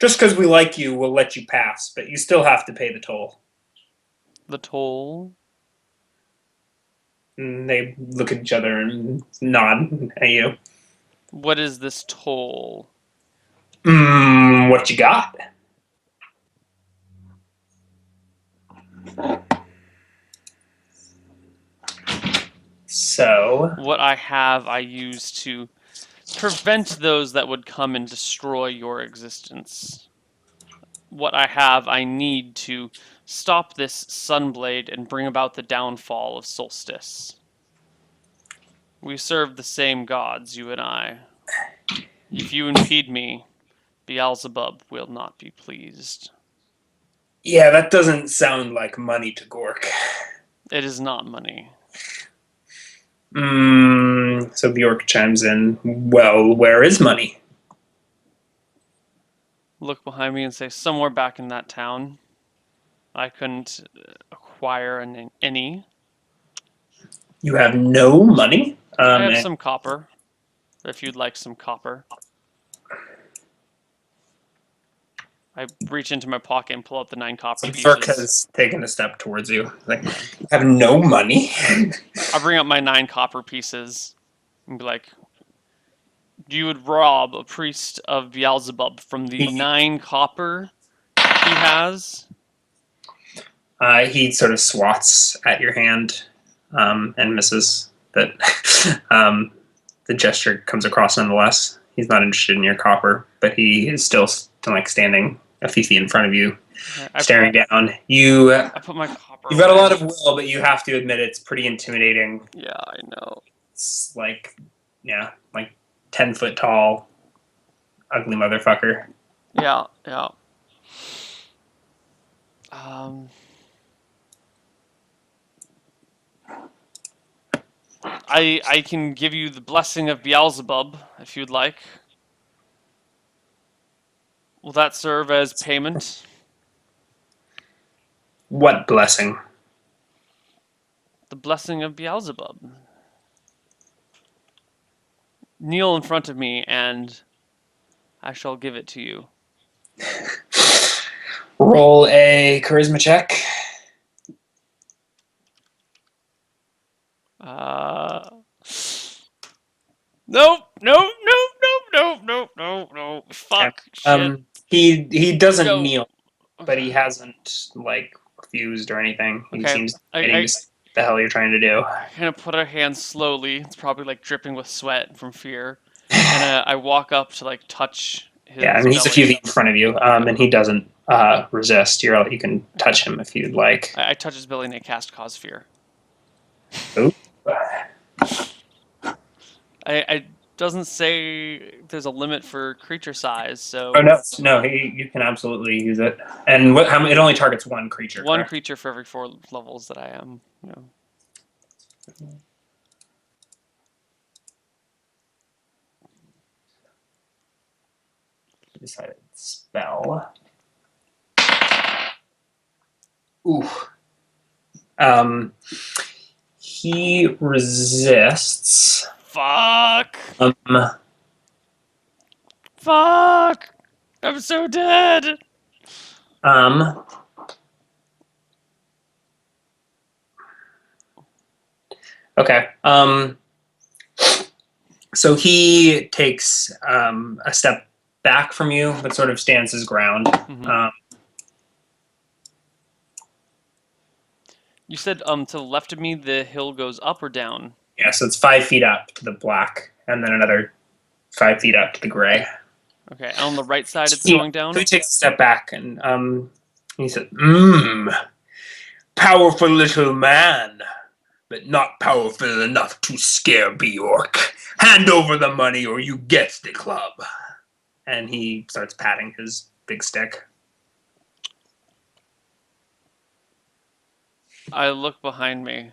Speaker 2: just because we like you, we'll let you pass, but you still have to pay the toll.
Speaker 1: The toll?
Speaker 2: And they look at each other and nod at you.
Speaker 1: What is this toll?
Speaker 2: What you got? So,
Speaker 1: what I have, I use to prevent those that would come and destroy your existence. What I have, I need to stop this Sunblade and bring about the downfall of Solstice. We serve the same gods, you and I. If you impede me, Beelzebub will not be pleased.
Speaker 2: Yeah, that doesn't sound like money to Gork.
Speaker 1: It is not money.
Speaker 2: So Bjork chimes in, well, where is money?
Speaker 1: Look behind me and say, somewhere back in that town. I couldn't acquire any.
Speaker 2: You have no money?
Speaker 1: I have some copper, if you'd like some copper. I reach into my pocket and pull out the 9 copper pieces.
Speaker 2: Bjork has taken a step towards you. Like, you have no money?
Speaker 1: I bring up my 9 copper pieces and be like, you would rob a priest of Beelzebub from the 9 copper he has?
Speaker 2: He sort of swats at your hand and misses, but the gesture comes across nonetheless. He's not interested in your copper, but he is still like standing a few feet in front of you, staring down. I
Speaker 1: put my copper
Speaker 2: You've got a lot of will, but you have to admit it's pretty intimidating.
Speaker 1: Yeah, I know.
Speaker 2: It's like 10 foot tall, ugly motherfucker.
Speaker 1: Yeah. I can give you the blessing of Beelzebub, if you'd like. Will that serve as payment?
Speaker 2: What blessing?
Speaker 1: The blessing of Beelzebub. Kneel in front of me, and I shall give it to you.
Speaker 2: Roll a charisma check.
Speaker 1: Uh, nope, nope, nope, nope, nope, nope, nope, nope.
Speaker 2: Okay.
Speaker 1: Fuck, shit.
Speaker 2: He doesn't
Speaker 1: Go.
Speaker 2: kneel, but
Speaker 1: Okay.
Speaker 2: he hasn't like refused or anything. He
Speaker 1: Okay.
Speaker 2: seems
Speaker 1: I,
Speaker 2: waiting
Speaker 1: I
Speaker 2: to see what the hell you're trying to do.
Speaker 1: kind of put her hand slowly. It's probably like dripping with sweat from fear. And I walk up to like touch
Speaker 2: Yeah, I
Speaker 1: his
Speaker 2: mean he's a few
Speaker 1: belly.
Speaker 2: feet in front of you,
Speaker 1: Okay.
Speaker 2: and he doesn't resist. You can touch him if you'd like.
Speaker 1: I touch his belly and I cast cause fear.
Speaker 2: Ooh.
Speaker 1: I doesn't say there's a limit for creature size,
Speaker 2: Oh
Speaker 1: so
Speaker 2: no, no, you can absolutely use it. And it only targets one creature,
Speaker 1: one
Speaker 2: correct?
Speaker 1: creature for every 4 levels that I am. You know.
Speaker 2: Decided spell. Ooh. He resists.
Speaker 1: Fuck!
Speaker 2: Um,
Speaker 1: Fuck! I'm so dead!
Speaker 2: um, okay. So he takes a step back from you, but sort of stands his ground.
Speaker 1: Mhm. You said to the left of me the hill goes up or down?
Speaker 2: Yeah, so it's 5 feet up to the black, and then another 5 feet up to the gray.
Speaker 1: Okay, and on the right side it's
Speaker 2: So
Speaker 1: going down?
Speaker 2: he takes a step back, and he said, "Mmm, powerful little man, but not powerful enough to scare Bjork. Hand over the money, or you get the club." And he starts patting his big stick.
Speaker 1: I look behind me.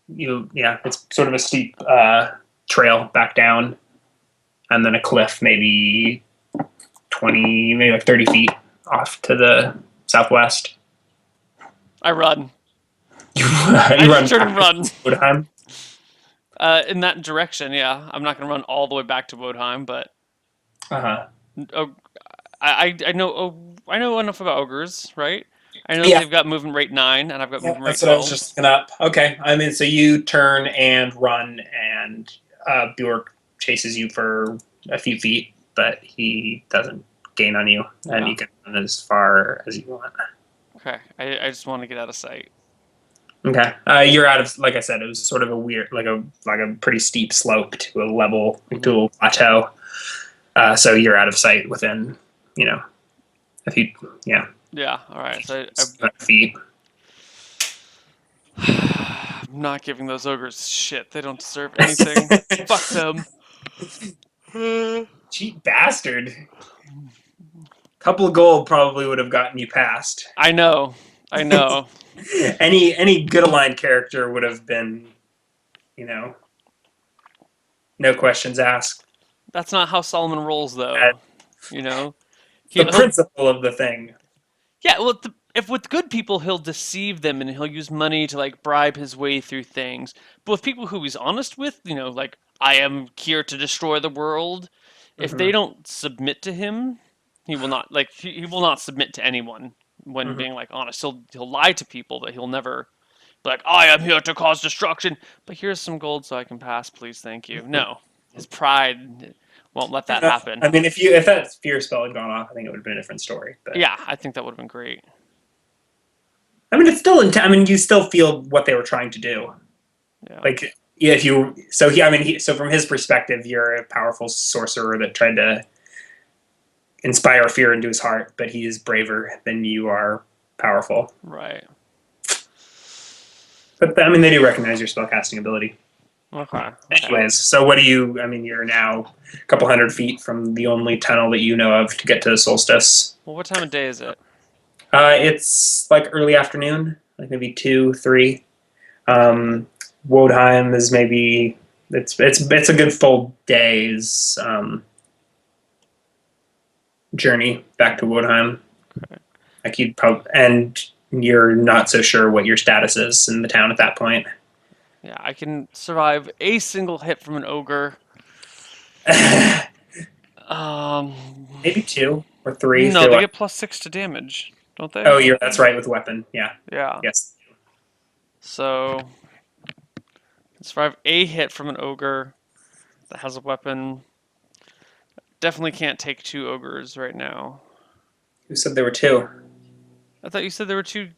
Speaker 2: It's sort of a steep trail back down, and then a cliff, maybe 20, maybe like 30 feet off to the southwest.
Speaker 1: I run.
Speaker 2: You
Speaker 1: I
Speaker 2: run
Speaker 1: just turn
Speaker 2: back
Speaker 1: and run.
Speaker 2: to Woodheim.
Speaker 1: In that direction, yeah. I'm not gonna run all the way back to Wodheim, but
Speaker 2: Uh-huh.
Speaker 1: oh, I know I know enough about ogres, right? I know that
Speaker 2: Yeah,
Speaker 1: they've got movement rate 9 and I've got
Speaker 2: yeah,
Speaker 1: movement rate
Speaker 2: that's what I was
Speaker 1: 12.
Speaker 2: just looking up. Okay, I mean, so you turn and run, and Bjork chases you for a few feet, but he doesn't gain on you, and
Speaker 1: Yeah.
Speaker 2: you can run as far as you want.
Speaker 1: Okay. I just want to get out of sight.
Speaker 2: Okay, you're out of. Like I said, it was sort of a weird, like a pretty steep slope to a level,
Speaker 1: Mhm.
Speaker 2: to a plateau. So you're out of sight within, a few, yeah,
Speaker 1: Yeah. All right. So
Speaker 2: 7 feet.
Speaker 1: I'm not giving those ogres shit. They don't deserve anything. Fuck them.
Speaker 2: Cheap bastard. Couple of gold probably would have gotten you past.
Speaker 1: I know. I know.
Speaker 2: Any good aligned character would have been, you know, no questions asked.
Speaker 1: That's not how Solomon rolls, though.
Speaker 2: That's
Speaker 1: You know,
Speaker 2: the
Speaker 1: he'll
Speaker 2: principle of the thing.
Speaker 1: yeah. Well, if with good people, he'll deceive them and he'll use money to like bribe his way through things. But with people who he's honest with, like I am here to destroy the world. If they
Speaker 2: Hmm.
Speaker 1: don't submit to him, he will not like he will not submit to anyone when
Speaker 2: Hmm.
Speaker 1: being like honest. He'll lie to people, but he'll never be like I am here to cause destruction. But here's some gold so I can pass, please, thank you. No, his pride won't let that happen.
Speaker 2: I mean, if that fear spell had gone off, I think it would have been a different story. But
Speaker 1: Yeah, I think that would have been great.
Speaker 2: I mean, it's still I mean, you still feel what they were trying to do.
Speaker 1: Yeah.
Speaker 2: Like, yeah, if you so he I mean, so from his perspective, you're a powerful sorcerer that tried to inspire fear into his heart, but he is braver than you are powerful.
Speaker 1: Right.
Speaker 2: But I mean, they do recognize your spellcasting ability.
Speaker 1: Okay.
Speaker 2: Anyways, so what do you? I mean, you're now a couple hundred feet from the only tunnel that you know of to get to the solstice.
Speaker 1: Well, what time of day is it?
Speaker 2: It's like early afternoon, like maybe 2, 3. Wodheim is maybe it's a good full day's journey back to Wodheim.
Speaker 1: Okay.
Speaker 2: Like and you're not so sure what your status is in the town at that point.
Speaker 1: Yeah, I can survive a single hit from an ogre. Um,
Speaker 2: Maybe 2 or 3 if
Speaker 1: no,
Speaker 2: you're
Speaker 1: they
Speaker 2: like.
Speaker 1: get +6 to damage, don't they?
Speaker 2: Oh, that's right with weapon. Yeah.
Speaker 1: Yeah.
Speaker 2: Yes.
Speaker 1: So Survive a hit from an ogre that has a weapon. Definitely can't take 2 ogres right now.
Speaker 2: Who said there were 2?
Speaker 1: I thought you said there were 2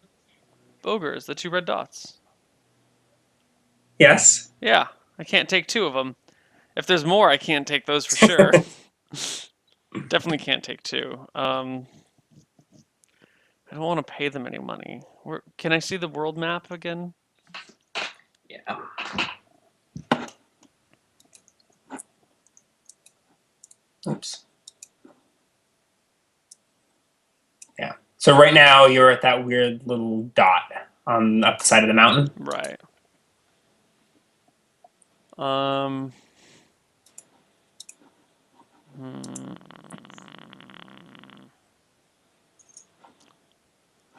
Speaker 1: ogres, the 2 red dots.
Speaker 2: Yes.
Speaker 1: Yeah, I can't take 2 of them. If there's more, I can't take those for sure. Definitely can't take 2. I don't want to pay them any money. Can I see the world map again?
Speaker 2: Yeah. Oops. Yeah. So right now you're at that weird little dot on up the side of the mountain.
Speaker 1: Right.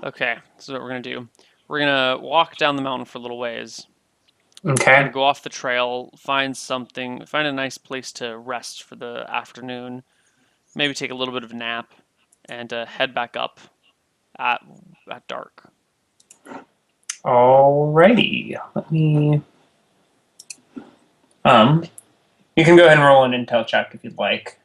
Speaker 1: Okay, this is what we're gonna do. We're gonna walk down the mountain for a little ways. We're
Speaker 2: Okay.
Speaker 1: gonna go off the trail, find a nice place to rest for the afternoon, maybe take a little bit of a nap, and head back up at dark.
Speaker 2: Alrighty. Let me. You can go ahead and roll an intel check if you'd like.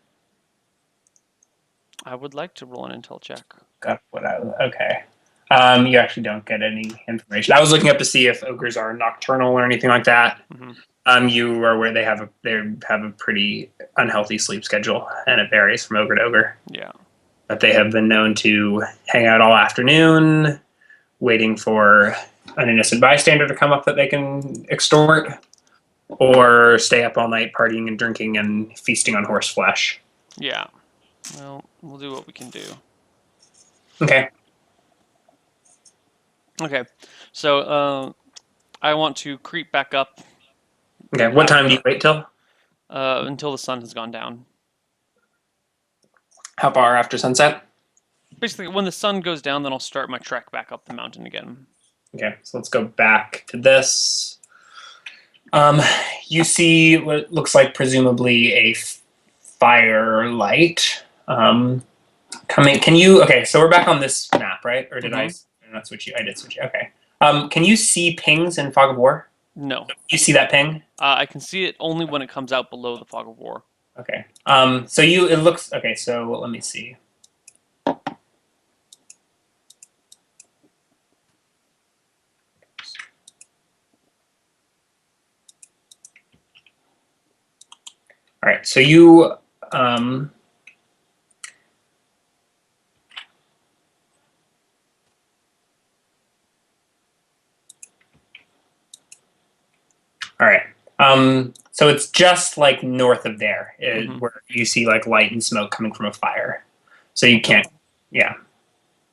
Speaker 1: I would like to roll an intel check.
Speaker 2: Got what I okay. You actually don't get any information. I was looking up to see if ogres are nocturnal or anything like that.
Speaker 1: Mm-hmm.
Speaker 2: You are where they have a pretty unhealthy sleep schedule, and it varies from ogre to ogre.
Speaker 1: Yeah.
Speaker 2: But they have been known to hang out all afternoon, waiting for an innocent bystander to come up that they can extort, or stay up all night partying and drinking and feasting on horse flesh.
Speaker 1: Yeah. Well, we'll do what we can do.
Speaker 2: Okay.
Speaker 1: Okay. So, I want to creep back up.
Speaker 2: Okay. What time do you wait till?
Speaker 1: Until the sun has gone down.
Speaker 2: How far after sunset?
Speaker 1: Basically, when the sun goes down, then I'll start my trek back up the mountain again.
Speaker 2: Okay, so let's go back to this. You see what looks like presumably a firelight coming. Can you? Okay, so we're back on this map, right? Or did I not switch you? I did switch you. Okay. Can you see pings in Fog of War?
Speaker 1: No.
Speaker 2: You see that ping?
Speaker 1: I can see it only when it comes out below the Fog of War.
Speaker 2: Okay. So it looks okay. So let me see. All right. So you. All right. So it's just like north of there, where you see like light and smoke coming from a fire. So you can't, yeah.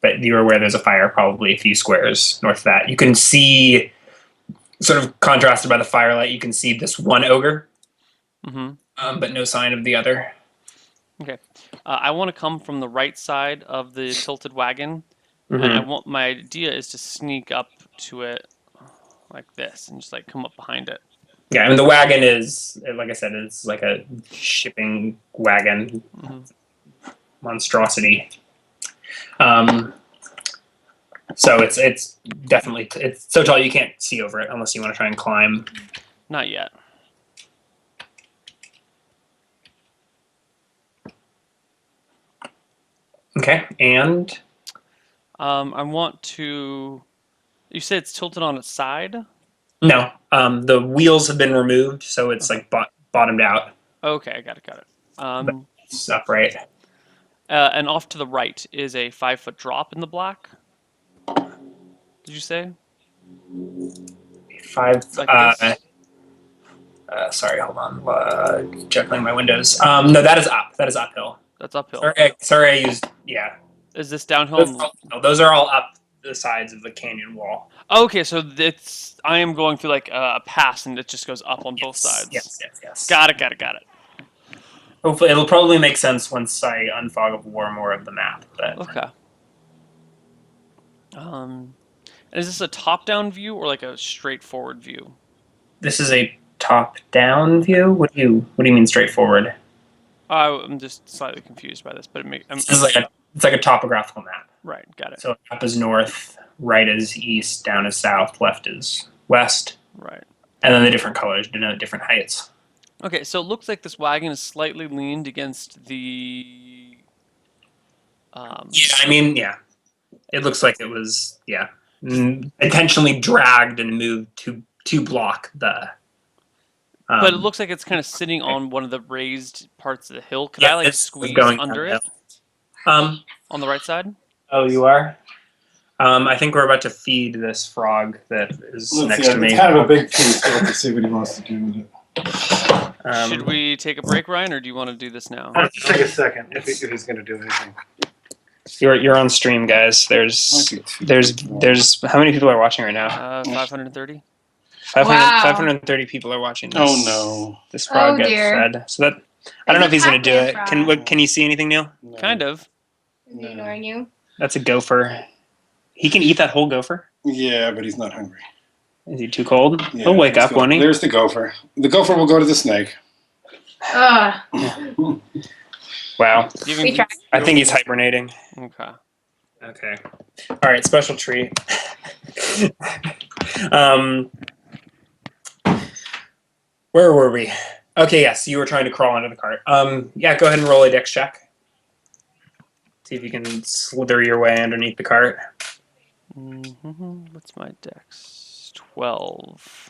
Speaker 2: But you're aware there's a fire probably a few squares north of that. You can see, sort of contrasted by the firelight, you can see this one ogre, but no sign of the other.
Speaker 1: Okay. I want to come from the right side of the tilted wagon, and my idea is to sneak up to it like this and just like come up behind it.
Speaker 2: Yeah, I mean the wagon is, like I said, it's like a shipping wagon monstrosity. So it's definitely it's so tall you can't see over it unless you want to try and climb.
Speaker 1: Not yet.
Speaker 2: Okay, and
Speaker 1: I want to. You said it's tilted on its side?
Speaker 2: No, the wheels have been removed, so it's like bottomed out.
Speaker 1: Okay, I got it.
Speaker 2: It's upright.
Speaker 1: And off to the right is a 5-foot drop in the black. Did you say?
Speaker 2: 5.
Speaker 1: Like
Speaker 2: Sorry, hold on. Juggling my windows. No, that is up. That is uphill.
Speaker 1: That's uphill.
Speaker 2: Sorry, I used
Speaker 1: Is this downhill?
Speaker 2: Those are all up the sides of the canyon wall.
Speaker 1: Okay, so I am going through like a pass, and it just goes up on both sides.
Speaker 2: Yes.
Speaker 1: Got it.
Speaker 2: Hopefully, it'll probably make sense once I unfog of war more of the map. But
Speaker 1: okay. Is this a top-down view or like a straightforward view?
Speaker 2: This is a top-down view. What do you mean straightforward?
Speaker 1: I'm just slightly confused by this, but
Speaker 2: It's like a topographical map.
Speaker 1: Right, got it.
Speaker 2: So up is north, right is east, down is south, left is west.
Speaker 1: Right.
Speaker 2: and then the different colors denote different heights.
Speaker 1: Okay, so it looks like this wagon is slightly leaned against the.
Speaker 2: Yeah, I mean, yeah, it looks like it was, yeah, intentionally dragged and moved to block the.
Speaker 1: But it looks like it's kind of sitting on one of the raised parts of the hill. Could I
Speaker 2: Yeah,
Speaker 1: like
Speaker 2: this is
Speaker 1: squeeze
Speaker 2: going
Speaker 1: under
Speaker 2: downhill.
Speaker 1: it on the right side?
Speaker 2: Oh, you are. I think we're about to feed this frog that is next to me.
Speaker 3: It's kind of a big piece, so let's see what he wants to do with it.
Speaker 1: Should we take a break, Ryan, or do you want to do this now?
Speaker 3: Let's take a second if he's going to do anything.
Speaker 2: You're on stream, guys. There's how many people are watching right now?
Speaker 1: 530.
Speaker 2: 530 people are watching this.
Speaker 3: Oh no!
Speaker 2: This frog get
Speaker 4: dear.
Speaker 2: fed. So that I don't know if he's gonna do it. Can you see anything, Neil?
Speaker 3: No.
Speaker 1: Kind of.
Speaker 4: Is he ignoring you?
Speaker 2: That's a gopher. He can eat that whole gopher.
Speaker 3: Yeah, but he's not hungry.
Speaker 2: Is he too cold?
Speaker 3: Yeah,
Speaker 2: He'll wake up, won't he?
Speaker 3: There's the gopher. The gopher will go to the snake.
Speaker 2: Wow.
Speaker 4: We tried.
Speaker 2: I think he's hibernating.
Speaker 1: Okay.
Speaker 2: Okay. All right. Special treat. Where were we? Okay. Yes, you were trying to crawl under the cart. Yeah. Go ahead and roll a dex check. See if you can slither your way underneath the cart.
Speaker 1: What's my dex? 12.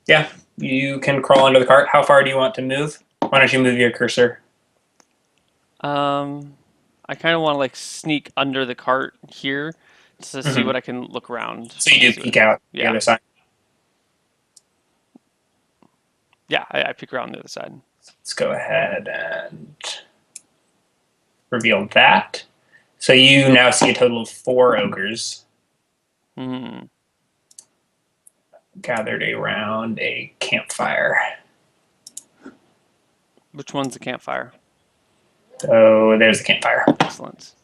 Speaker 2: Yeah, you can crawl under the cart. How far do you want to move? Why don't you move your cursor?
Speaker 1: I kind of want to like sneak under the cart here to see what I can look around.
Speaker 2: So you do peek out the
Speaker 1: Yeah.
Speaker 2: other side.
Speaker 1: Yeah, I peek around the other side.
Speaker 2: Let's go ahead and reveal that. So you now see a total of 4 ogres gathered around a campfire.
Speaker 1: Which one's the campfire?
Speaker 2: So there's the campfire.
Speaker 1: Excellent.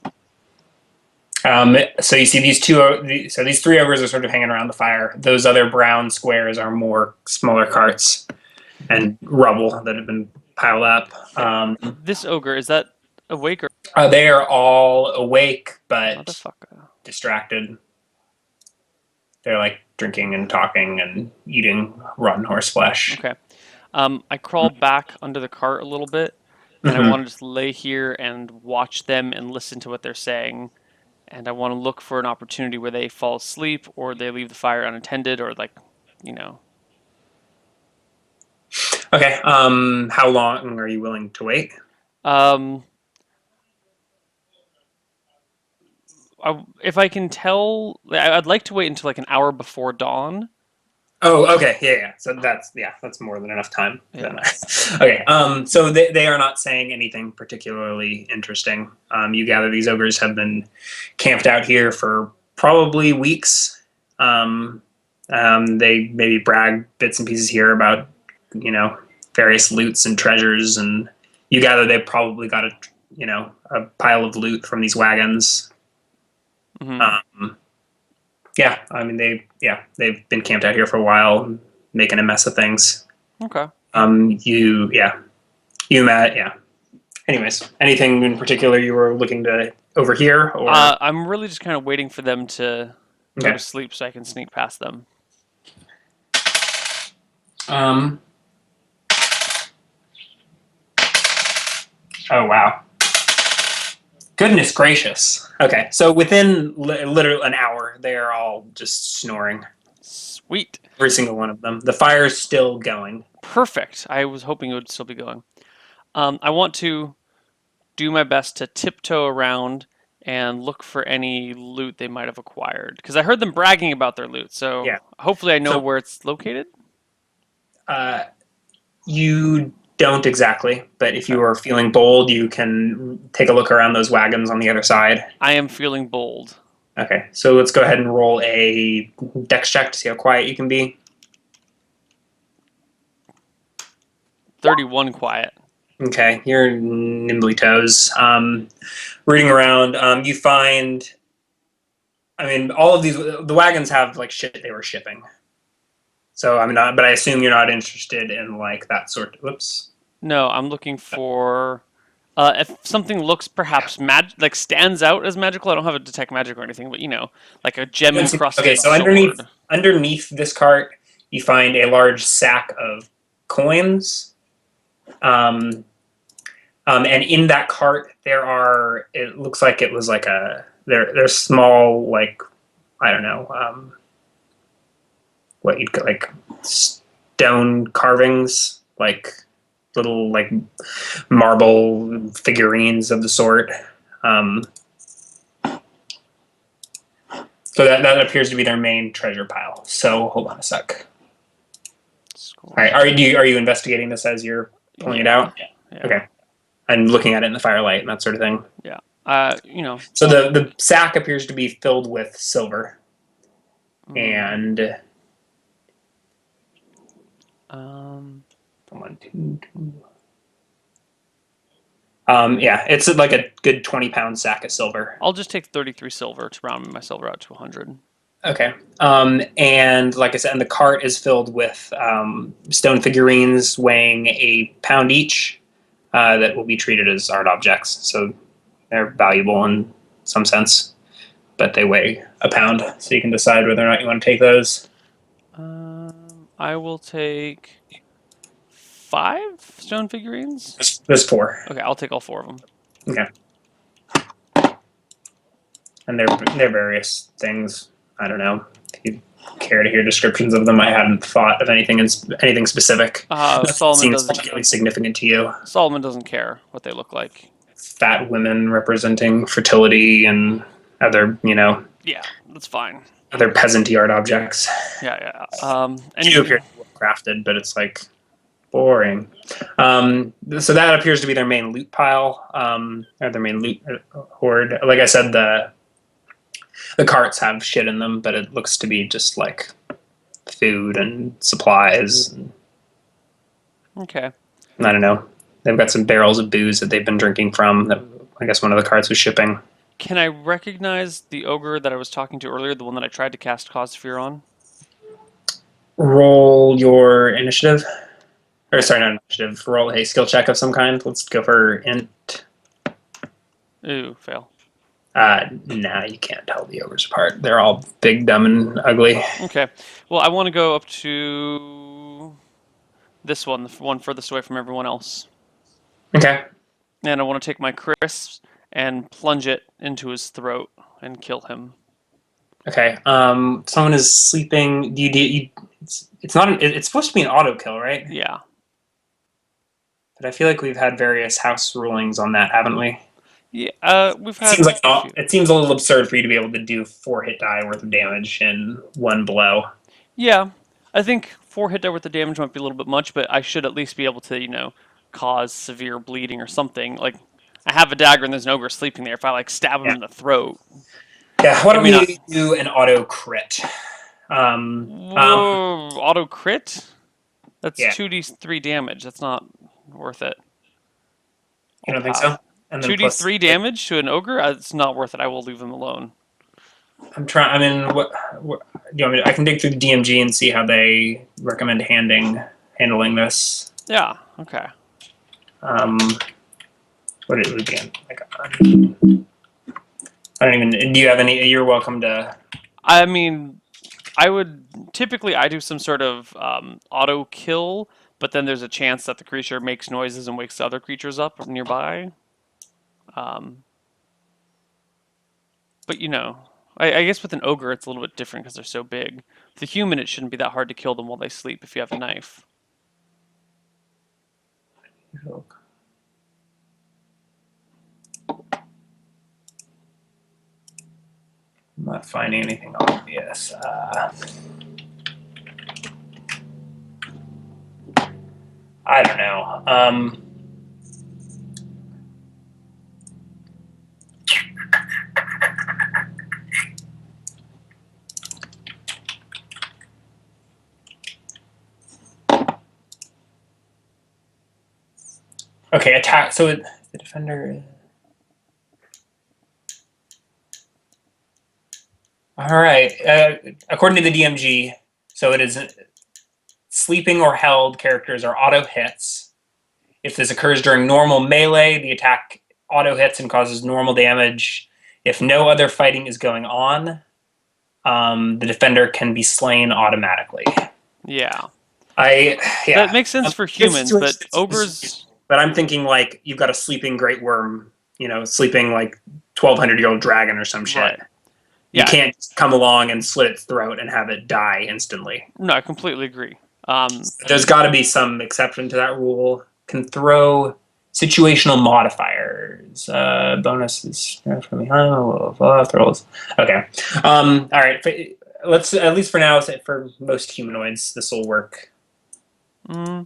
Speaker 2: So you see these these 3 ogres are sort of hanging around the fire. Those other brown squares are more smaller carts and rubble that have been piled up.
Speaker 1: This ogre, is that awake or
Speaker 2: They are all awake, but
Speaker 1: motherfucker?
Speaker 2: distracted. They're like drinking and talking and eating rotten horse flesh.
Speaker 1: Okay. I crawl back under the cart a little bit, and I want to just lay here and watch them and listen to what they're saying. And I want to look for an opportunity where they fall asleep or they leave the fire unattended or like, you know.
Speaker 2: Okay. How long are you willing to wait?
Speaker 1: If I can tell, I'd like to wait until like an hour before dawn.
Speaker 2: Oh, okay. Yeah. So that's more than enough time.
Speaker 1: Yeah.
Speaker 2: Okay. So they are not saying anything particularly interesting. You gather these ogres have been camped out here for probably weeks. They maybe brag bits and pieces here about, various loots and treasures, and you gather they probably got a pile of loot from these wagons. Yeah, I mean they've been camped out here for a while, making a mess of things.
Speaker 1: Okay.
Speaker 2: You met, yeah. Anyways, anything in particular you were looking to overhear, or
Speaker 1: I'm really just kind of waiting for them to go to sleep so I can sneak past them.
Speaker 2: Oh wow. Goodness gracious. Okay, so within literally an hour, they are all just snoring.
Speaker 1: Sweet.
Speaker 2: Every single one of them. The fire's still going.
Speaker 1: Perfect. I was hoping it would still be going. I want to do my best to tiptoe around and look for any loot they might have acquired. Because I heard them bragging about their loot, so hopefully I know where it's located.
Speaker 2: You don't exactly, but if you are feeling bold, you can take a look around those wagons on the other side.
Speaker 1: I am feeling bold.
Speaker 2: Okay, so let's go ahead and roll a dex check to see how quiet you can be.
Speaker 1: 31 quiet.
Speaker 2: Okay, you're nimbly toes. Reading around, you find, all of these, the wagons have like shit they were shipping. So but I assume you're not interested in like that sort of, whoops.
Speaker 1: No, I'm looking for If something looks perhaps like stands out as magical, I don't have a detect magic or anything, but like a gem encrusted
Speaker 2: Okay, so
Speaker 1: sword.
Speaker 2: underneath this cart, you find a large sack of coins. And in that cart, there are. It looks like it was like there's small, like, I don't know, what you'd call, like, stone carvings, like little, like, marble figurines of the sort. Um, so that appears to be their main treasure pile. So hold on a sec. All right, are you investigating this as you're pulling it out?
Speaker 1: Yeah.
Speaker 2: Okay. And looking at it in the firelight and that sort of thing.
Speaker 1: Yeah.
Speaker 2: So the sack appears to be filled with silver. And yeah, it's like a good 20-pound sack of silver.
Speaker 1: I'll just take 33 silver to round my silver out to 100.
Speaker 2: Okay. And like I said, and the cart is filled with stone figurines weighing a pound each that will be treated as art objects. So they're valuable in some sense, but they weigh a pound. So you can decide whether or not you want to take those.
Speaker 1: I will take 5 stone figurines.
Speaker 2: There's 4.
Speaker 1: Okay, I'll take all 4 of them.
Speaker 2: Okay. And they're various things. I don't know. If you care to hear descriptions of them, I hadn't thought of anything specific.
Speaker 1: Solomon
Speaker 2: seems
Speaker 1: doesn't.
Speaker 2: particularly significant to you.
Speaker 1: Solomon doesn't care what they look like.
Speaker 2: Fat women representing fertility and other,
Speaker 1: Yeah, that's fine.
Speaker 2: other peasanty art objects.
Speaker 1: Yeah.
Speaker 2: And you appear well crafted, but it's like boring. So that appears to be their main loot pile, or their main loot hoard. Like I said, the carts have shit in them, but it looks to be just like food and supplies.
Speaker 1: Okay.
Speaker 2: I don't know. They've got some barrels of booze that they've been drinking from that I guess one of the carts was shipping.
Speaker 1: Can I recognize the ogre that I was talking to earlier, the one that I tried to cast Cause Fear on?
Speaker 2: Roll your initiative. Or sorry, not initiative. Roll a skill check of some kind. Let's go for int.
Speaker 1: Ooh, fail.
Speaker 2: Nah, you can't tell the ogres apart. They're all big, dumb, and ugly.
Speaker 1: Okay. Well, I want to go up to this one, the one furthest away from everyone else.
Speaker 2: Okay.
Speaker 1: And I want to take my crisp and plunge it into his throat and kill him.
Speaker 2: Okay. Someone is sleeping. It's not. It's supposed to be an auto kill, right?
Speaker 1: Yeah.
Speaker 2: But I feel like we've had various house rulings on that, haven't we?
Speaker 1: Yeah. We've had.
Speaker 2: It seems a little absurd for you to be able to do 4 hit die worth of damage in one blow.
Speaker 1: Yeah, I think 4 hit die worth of damage might be a little bit much, but I should at least be able to, cause severe bleeding or something. Like, I have a dagger and there's an ogre sleeping there. If I stab him in the throat.
Speaker 2: Yeah. Why don't we do an auto crit?
Speaker 1: Whoa, auto crit? That's
Speaker 2: Yeah.
Speaker 1: 2d3 damage. That's not worth it.
Speaker 2: You don't think so? And then
Speaker 1: 2d3 damage to an ogre? It's not worth it. I will leave him alone.
Speaker 2: I'm trying. I mean, what do you want me to, I can dig through the DMG and see how they recommend handling this.
Speaker 1: Yeah. Okay.
Speaker 2: What did it again? I don't even. Do you have any? You're welcome to.
Speaker 1: I mean, I do some sort of auto kill, but then there's a chance that the creature makes noises and wakes other creatures up nearby. But I guess with an ogre it's a little bit different because they're so big. With a human, it shouldn't be that hard to kill them while they sleep if you have a knife.
Speaker 2: I'm not finding anything obvious. I don't know. Okay, attack. So the defender. All right. According to the DMG, so it is sleeping or held characters are auto hits. If this occurs during normal melee, the attack auto hits and causes normal damage. If no other fighting is going on, the defender can be slain automatically.
Speaker 1: Yeah.
Speaker 2: Yeah.
Speaker 1: That makes sense for humans, but ogres.
Speaker 2: But I'm thinking like you've got a sleeping great worm, sleeping like 1,200-year-old dragon or some shit.
Speaker 1: Right.
Speaker 2: You
Speaker 1: Yeah.
Speaker 2: can't just come along and slit its throat and have it die instantly.
Speaker 1: No, I completely agree.
Speaker 2: There's got to be some exception to that rule. Can throw situational modifiers. Bonuses from behind. Throws. Okay. All right. Let's, at least for now, for most humanoids, this will work.
Speaker 1: I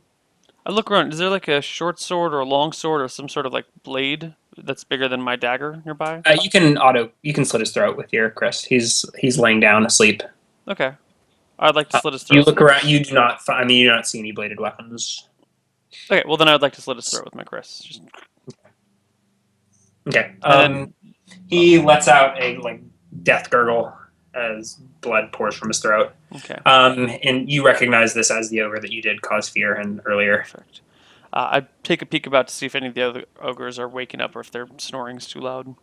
Speaker 1: look around. Is there like a short sword or a long sword or some sort of like blade that's bigger than my dagger nearby?
Speaker 2: You can slit his throat with your Chris. He's laying down asleep.
Speaker 1: Okay. I'd like to slit his throat.
Speaker 2: You look around. You do not. You do not see any bladed weapons.
Speaker 1: Okay. Well, then I'd like to slit his throat with my Chris. Just...
Speaker 2: Okay.
Speaker 1: And
Speaker 2: he lets out a death gurgle as blood pours from his throat.
Speaker 1: Okay.
Speaker 2: And you recognize this as the ogre that you did cause fear in earlier.
Speaker 1: Perfect. I take a peek about to see if any of the other ogres are waking up or if their snoring's too loud.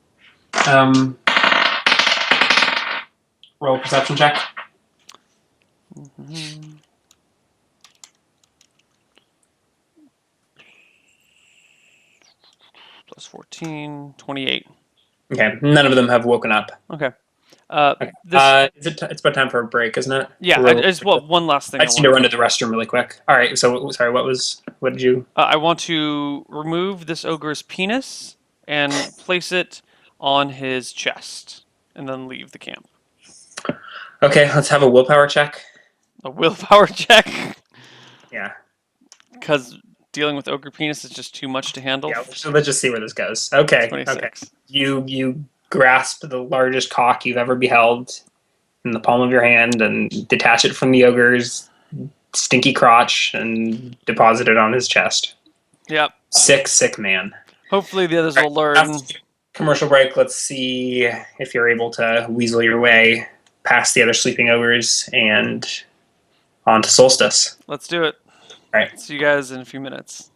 Speaker 2: Roll a perception check.
Speaker 1: Plus 14, 28.
Speaker 2: Okay. None of them have woken up.
Speaker 1: Okay.
Speaker 2: Okay. It's about time for a break, isn't it?
Speaker 1: Yeah, I just one last thing.
Speaker 2: I just need to run to the restroom really quick. All right. So sorry. What did you?
Speaker 1: I want to remove this ogre's penis and place it on his chest, and then leave the camp.
Speaker 2: Okay. Let's have a willpower check.
Speaker 1: A willpower check.
Speaker 2: Yeah.
Speaker 1: Because dealing with ogre penis is just too much to handle.
Speaker 2: Yeah. So let's just see where this goes. Okay.
Speaker 1: 26.
Speaker 2: Okay. You grasp the largest cock you've ever beheld in the palm of your hand and detach it from the ogre's stinky crotch and deposit it on his chest.
Speaker 1: Yep.
Speaker 2: Sick man.
Speaker 1: Hopefully the others will learn.
Speaker 2: After commercial break, let's see if you're able to weasel your way past the other sleeping ogres and onto Solstice.
Speaker 1: Let's do it.
Speaker 2: All right.
Speaker 1: See you guys in a few minutes.